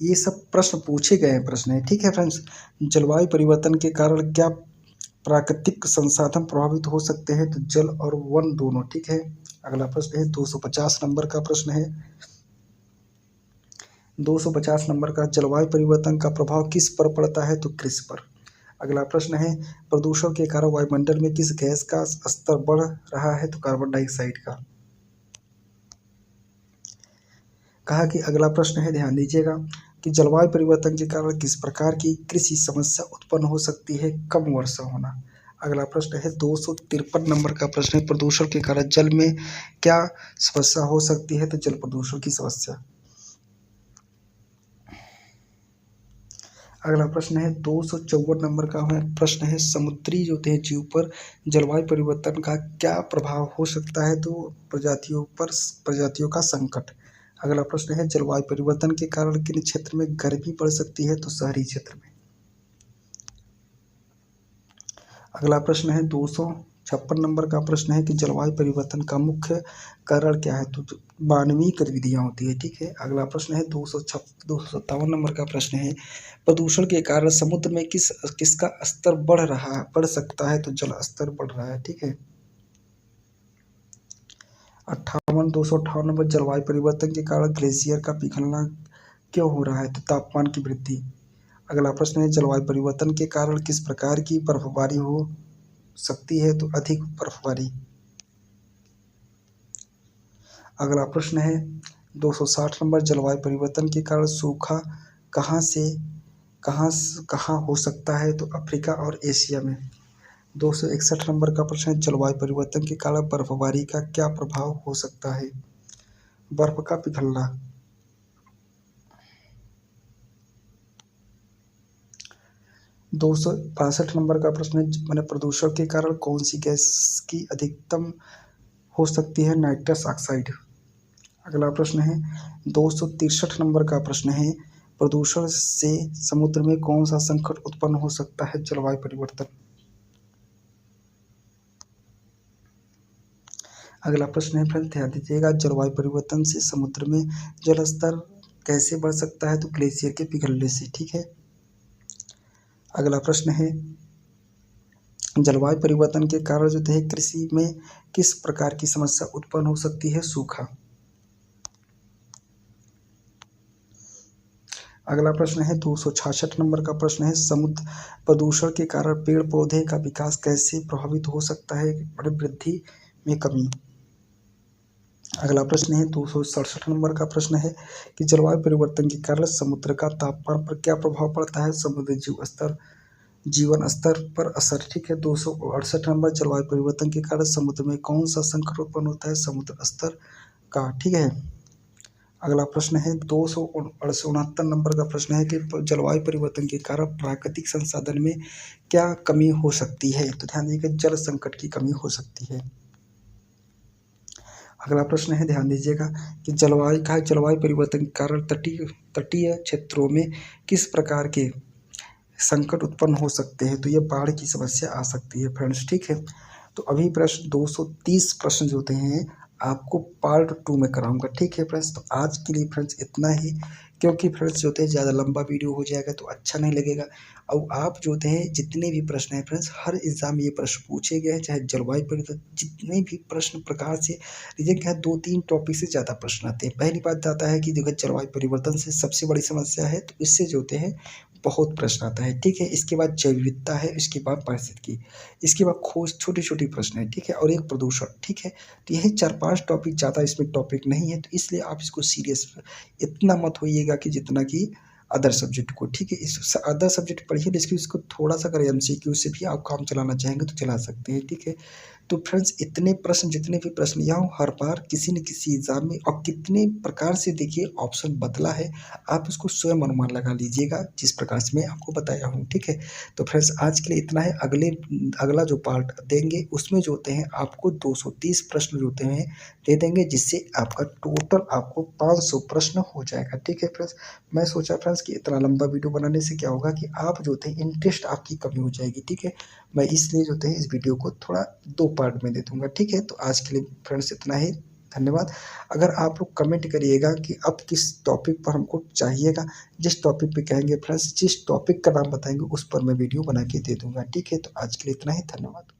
ये सब प्रश्न पूछे गए हैं, प्रश्न है, ठीक है फ्रेंड्स। जलवायु परिवर्तन के कारण क्या प्राकृतिक संसाधन प्रभावित हो सकते हैं? तो जल और वन दोनों, ठीक है। अगला प्रश्न है 250 नंबर का प्रश्न है। 250 नंबर का, जलवायु परिवर्तन का प्रभाव किस पर पड़ता है? तो कृषि पर। अगला प्रश्न है प्रदूषण के कारण वायुमंडल में किस गैस का स्तर बढ़ रहा है? तो कार्बन डाइऑक्साइड का। कहा कि अगला प्रश्न है, ध्यान दीजिएगा, कि जलवायु परिवर्तन के कारण किस प्रकार की कृषि समस्या उत्पन्न हो सकती है? कम वर्षा होना। अगला प्रश्न है 253 नंबर का प्रश्न है, प्रदूषण के कारण जल में क्या समस्या हो सकती है? तो जल प्रदूषण की समस्या। अगला प्रश्न है 254 नंबर का है, प्रश्न है समुद्री जो थे जीव पर जलवायु परिवर्तन का क्या प्रभाव हो सकता है? तो प्रजातियों का संकट। अगला प्रश्न है जलवायु परिवर्तन के कारण किन क्षेत्र में गर्मी बढ़ सकती है? तो शहरी क्षेत्र में। अगला प्रश्न है 256 नंबर का प्रश्न है कि जलवायु परिवर्तन का मुख्य कारण क्या है? तो मानवीय गतिविधियां होती है, ठीक है। अगला प्रश्न है 257 नंबर का प्रश्न है, प्रदूषण के कारण समुद्र में किसका स्तर बढ़ सकता है? तो जल स्तर बढ़ रहा है, ठीक है। 258 नंबर, जलवायु परिवर्तन के कारण ग्लेशियर का पिघलना क्यों हो रहा है? तो तापमान की वृद्धि। अगला प्रश्न है जलवायु परिवर्तन के कारण किस प्रकार की बर्फबारी हो सकती है? तो अधिक बर्फबारी। अगला प्रश्न है 260 नंबर, जलवायु परिवर्तन के कारण सूखा कहाँ से कहाँ हो सकता है? तो अफ्रीका और एशिया में। 261 नंबर का प्रश्न है, जलवायु परिवर्तन के कारण बर्फबारी का क्या प्रभाव हो सकता है? बर्फ का पिघलना। 262 नंबर का प्रश्न है, मैंने प्रदूषण के कारण कौन सी गैस की अधिकतम हो सकती है? Nitrous oxide. अगला प्रश्न है 263 नंबर का प्रश्न है, प्रदूषण से समुद्र में कौन सा संकट उत्पन्न हो सकता है? जलवायु परिवर्तन। अगला प्रश्न है फ्रेंड, ध्यान दीजिएगा, जलवायु परिवर्तन से समुद्र में जल स्तर कैसे बढ़ सकता है? तो ग्लेशियर के पिघलने से, ठीक है। अगला प्रश्न है जलवायु परिवर्तन के कारण जो है कृषि में किस प्रकार की समस्या उत्पन्न हो सकती है? सूखा। अगला प्रश्न है 266 नंबर का प्रश्न है, समुद्र प्रदूषण के कारण पेड़ पौधे का विकास कैसे प्रभावित हो सकता है? वृद्धि में कमी। अगला प्रश्न है 267 नंबर का प्रश्न है कि जलवायु परिवर्तन के कारण समुद्र का तापमान पर क्या प्रभाव पड़ता है? समुद्री जीवन स्तर पर असर, ठीक है। 268 नंबर, जलवायु परिवर्तन के कारण समुद्र में कौन सा संकट उत्पन्न होता है? समुद्र स्तर का, ठीक है। अगला प्रश्न है 269 नंबर का प्रश्न है कि जलवायु परिवर्तन के कारण प्राकृतिक संसाधन में क्या कमी हो सकती है? तो ध्यान दीजिएगा, जल संकट की कमी हो सकती है। अगला प्रश्न है, ध्यान दीजिएगा, कि जलवायु परिवर्तन के कारण तटीय क्षेत्रों में किस प्रकार के संकट उत्पन्न हो सकते हैं? तो ये बाढ़ की समस्या आ सकती है फ्रेंड्स, ठीक है। तो अभी प्रश्न 230 प्रश्न जो होते हैं आपको पार्ट 2 में कराऊंगा, ठीक है फ्रेंड्स। तो आज के लिए फ्रेंड्स इतना ही, क्योंकि फ्रेंड्स जो होते हैं ज़्यादा लंबा वीडियो हो जाएगा तो अच्छा नहीं लगेगा। और आप जो होते हैं जितने भी प्रश्न हैं फ्रेंड्स, हर एग्जाम में ये प्रश्न पूछे गए हैं, चाहे जलवायु परिवर्तन जितने भी प्रश्न प्रकार से रीजन क्या है, 2-3 टॉपिक से ज़्यादा प्रश्न आते हैं। पहली बात आता है कि देखो जलवायु परिवर्तन से सबसे बड़ी समस्या है, तो इससे जो होते हैं बहुत प्रश्न आता है, ठीक है। इसके बाद जैव विविधता है, इसके बाद पारिस्थितिकी, इसके बाद खोज, छोटे छोटे प्रश्न है, ठीक है, और एक प्रदूषण, ठीक है। तो यही 4-5 टॉपिक, ज़्यादा इसमें टॉपिक नहीं है, तो इसलिए आप इसको सीरियस इतना मत होइएगा कि जितना कि अदर सब्जेक्ट को, ठीक है। इस अदर सब्जेक्ट पढ़िए, लेकिन इसको थोड़ा सा अगर MCQ से भी आप काम चलाना चाहेंगे तो चला सकते हैं, ठीक है। तो फ्रेंड्स इतने प्रश्न, जितने भी प्रश्न यहाँ हर बार किसी न किसी एग्जाम में, और कितने प्रकार से देखिए ऑप्शन बदला है, आप उसको स्वयं अनुमान लगा लीजिएगा जिस प्रकार से मैं आपको बताया हूँ, ठीक है। तो फ्रेंड्स आज के लिए इतना है। अगला जो पार्ट देंगे उसमें जो होते हैं आपको 230 प्रश्न जो होते हैं दे देंगे, जिससे आपका टोटल आपको 500 प्रश्न हो जाएगा, ठीक है फ्रेंड्स। मैं सोचा फ्रेंड्स कि इतना लंबा वीडियो बनाने से क्या होगा कि आप जो थे इंटरेस्ट आपकी कमी हो जाएगी, ठीक है। मैं इसलिए जो थे इस वीडियो को थोड़ा 2 पार्ट में दे दूँगा, ठीक है। तो आज के लिए फ्रेंड्स इतना ही, धन्यवाद। अगर आप लोग कमेंट करिएगा कि अब किस टॉपिक पर हमको चाहिएगा, जिस टॉपिक पे कहेंगे फ्रेंड्स, जिस टॉपिक का नाम बताएँगे उस पर मैं वीडियो बना के दे दूँगा, ठीक है। तो आज के लिए इतना ही, धन्यवाद।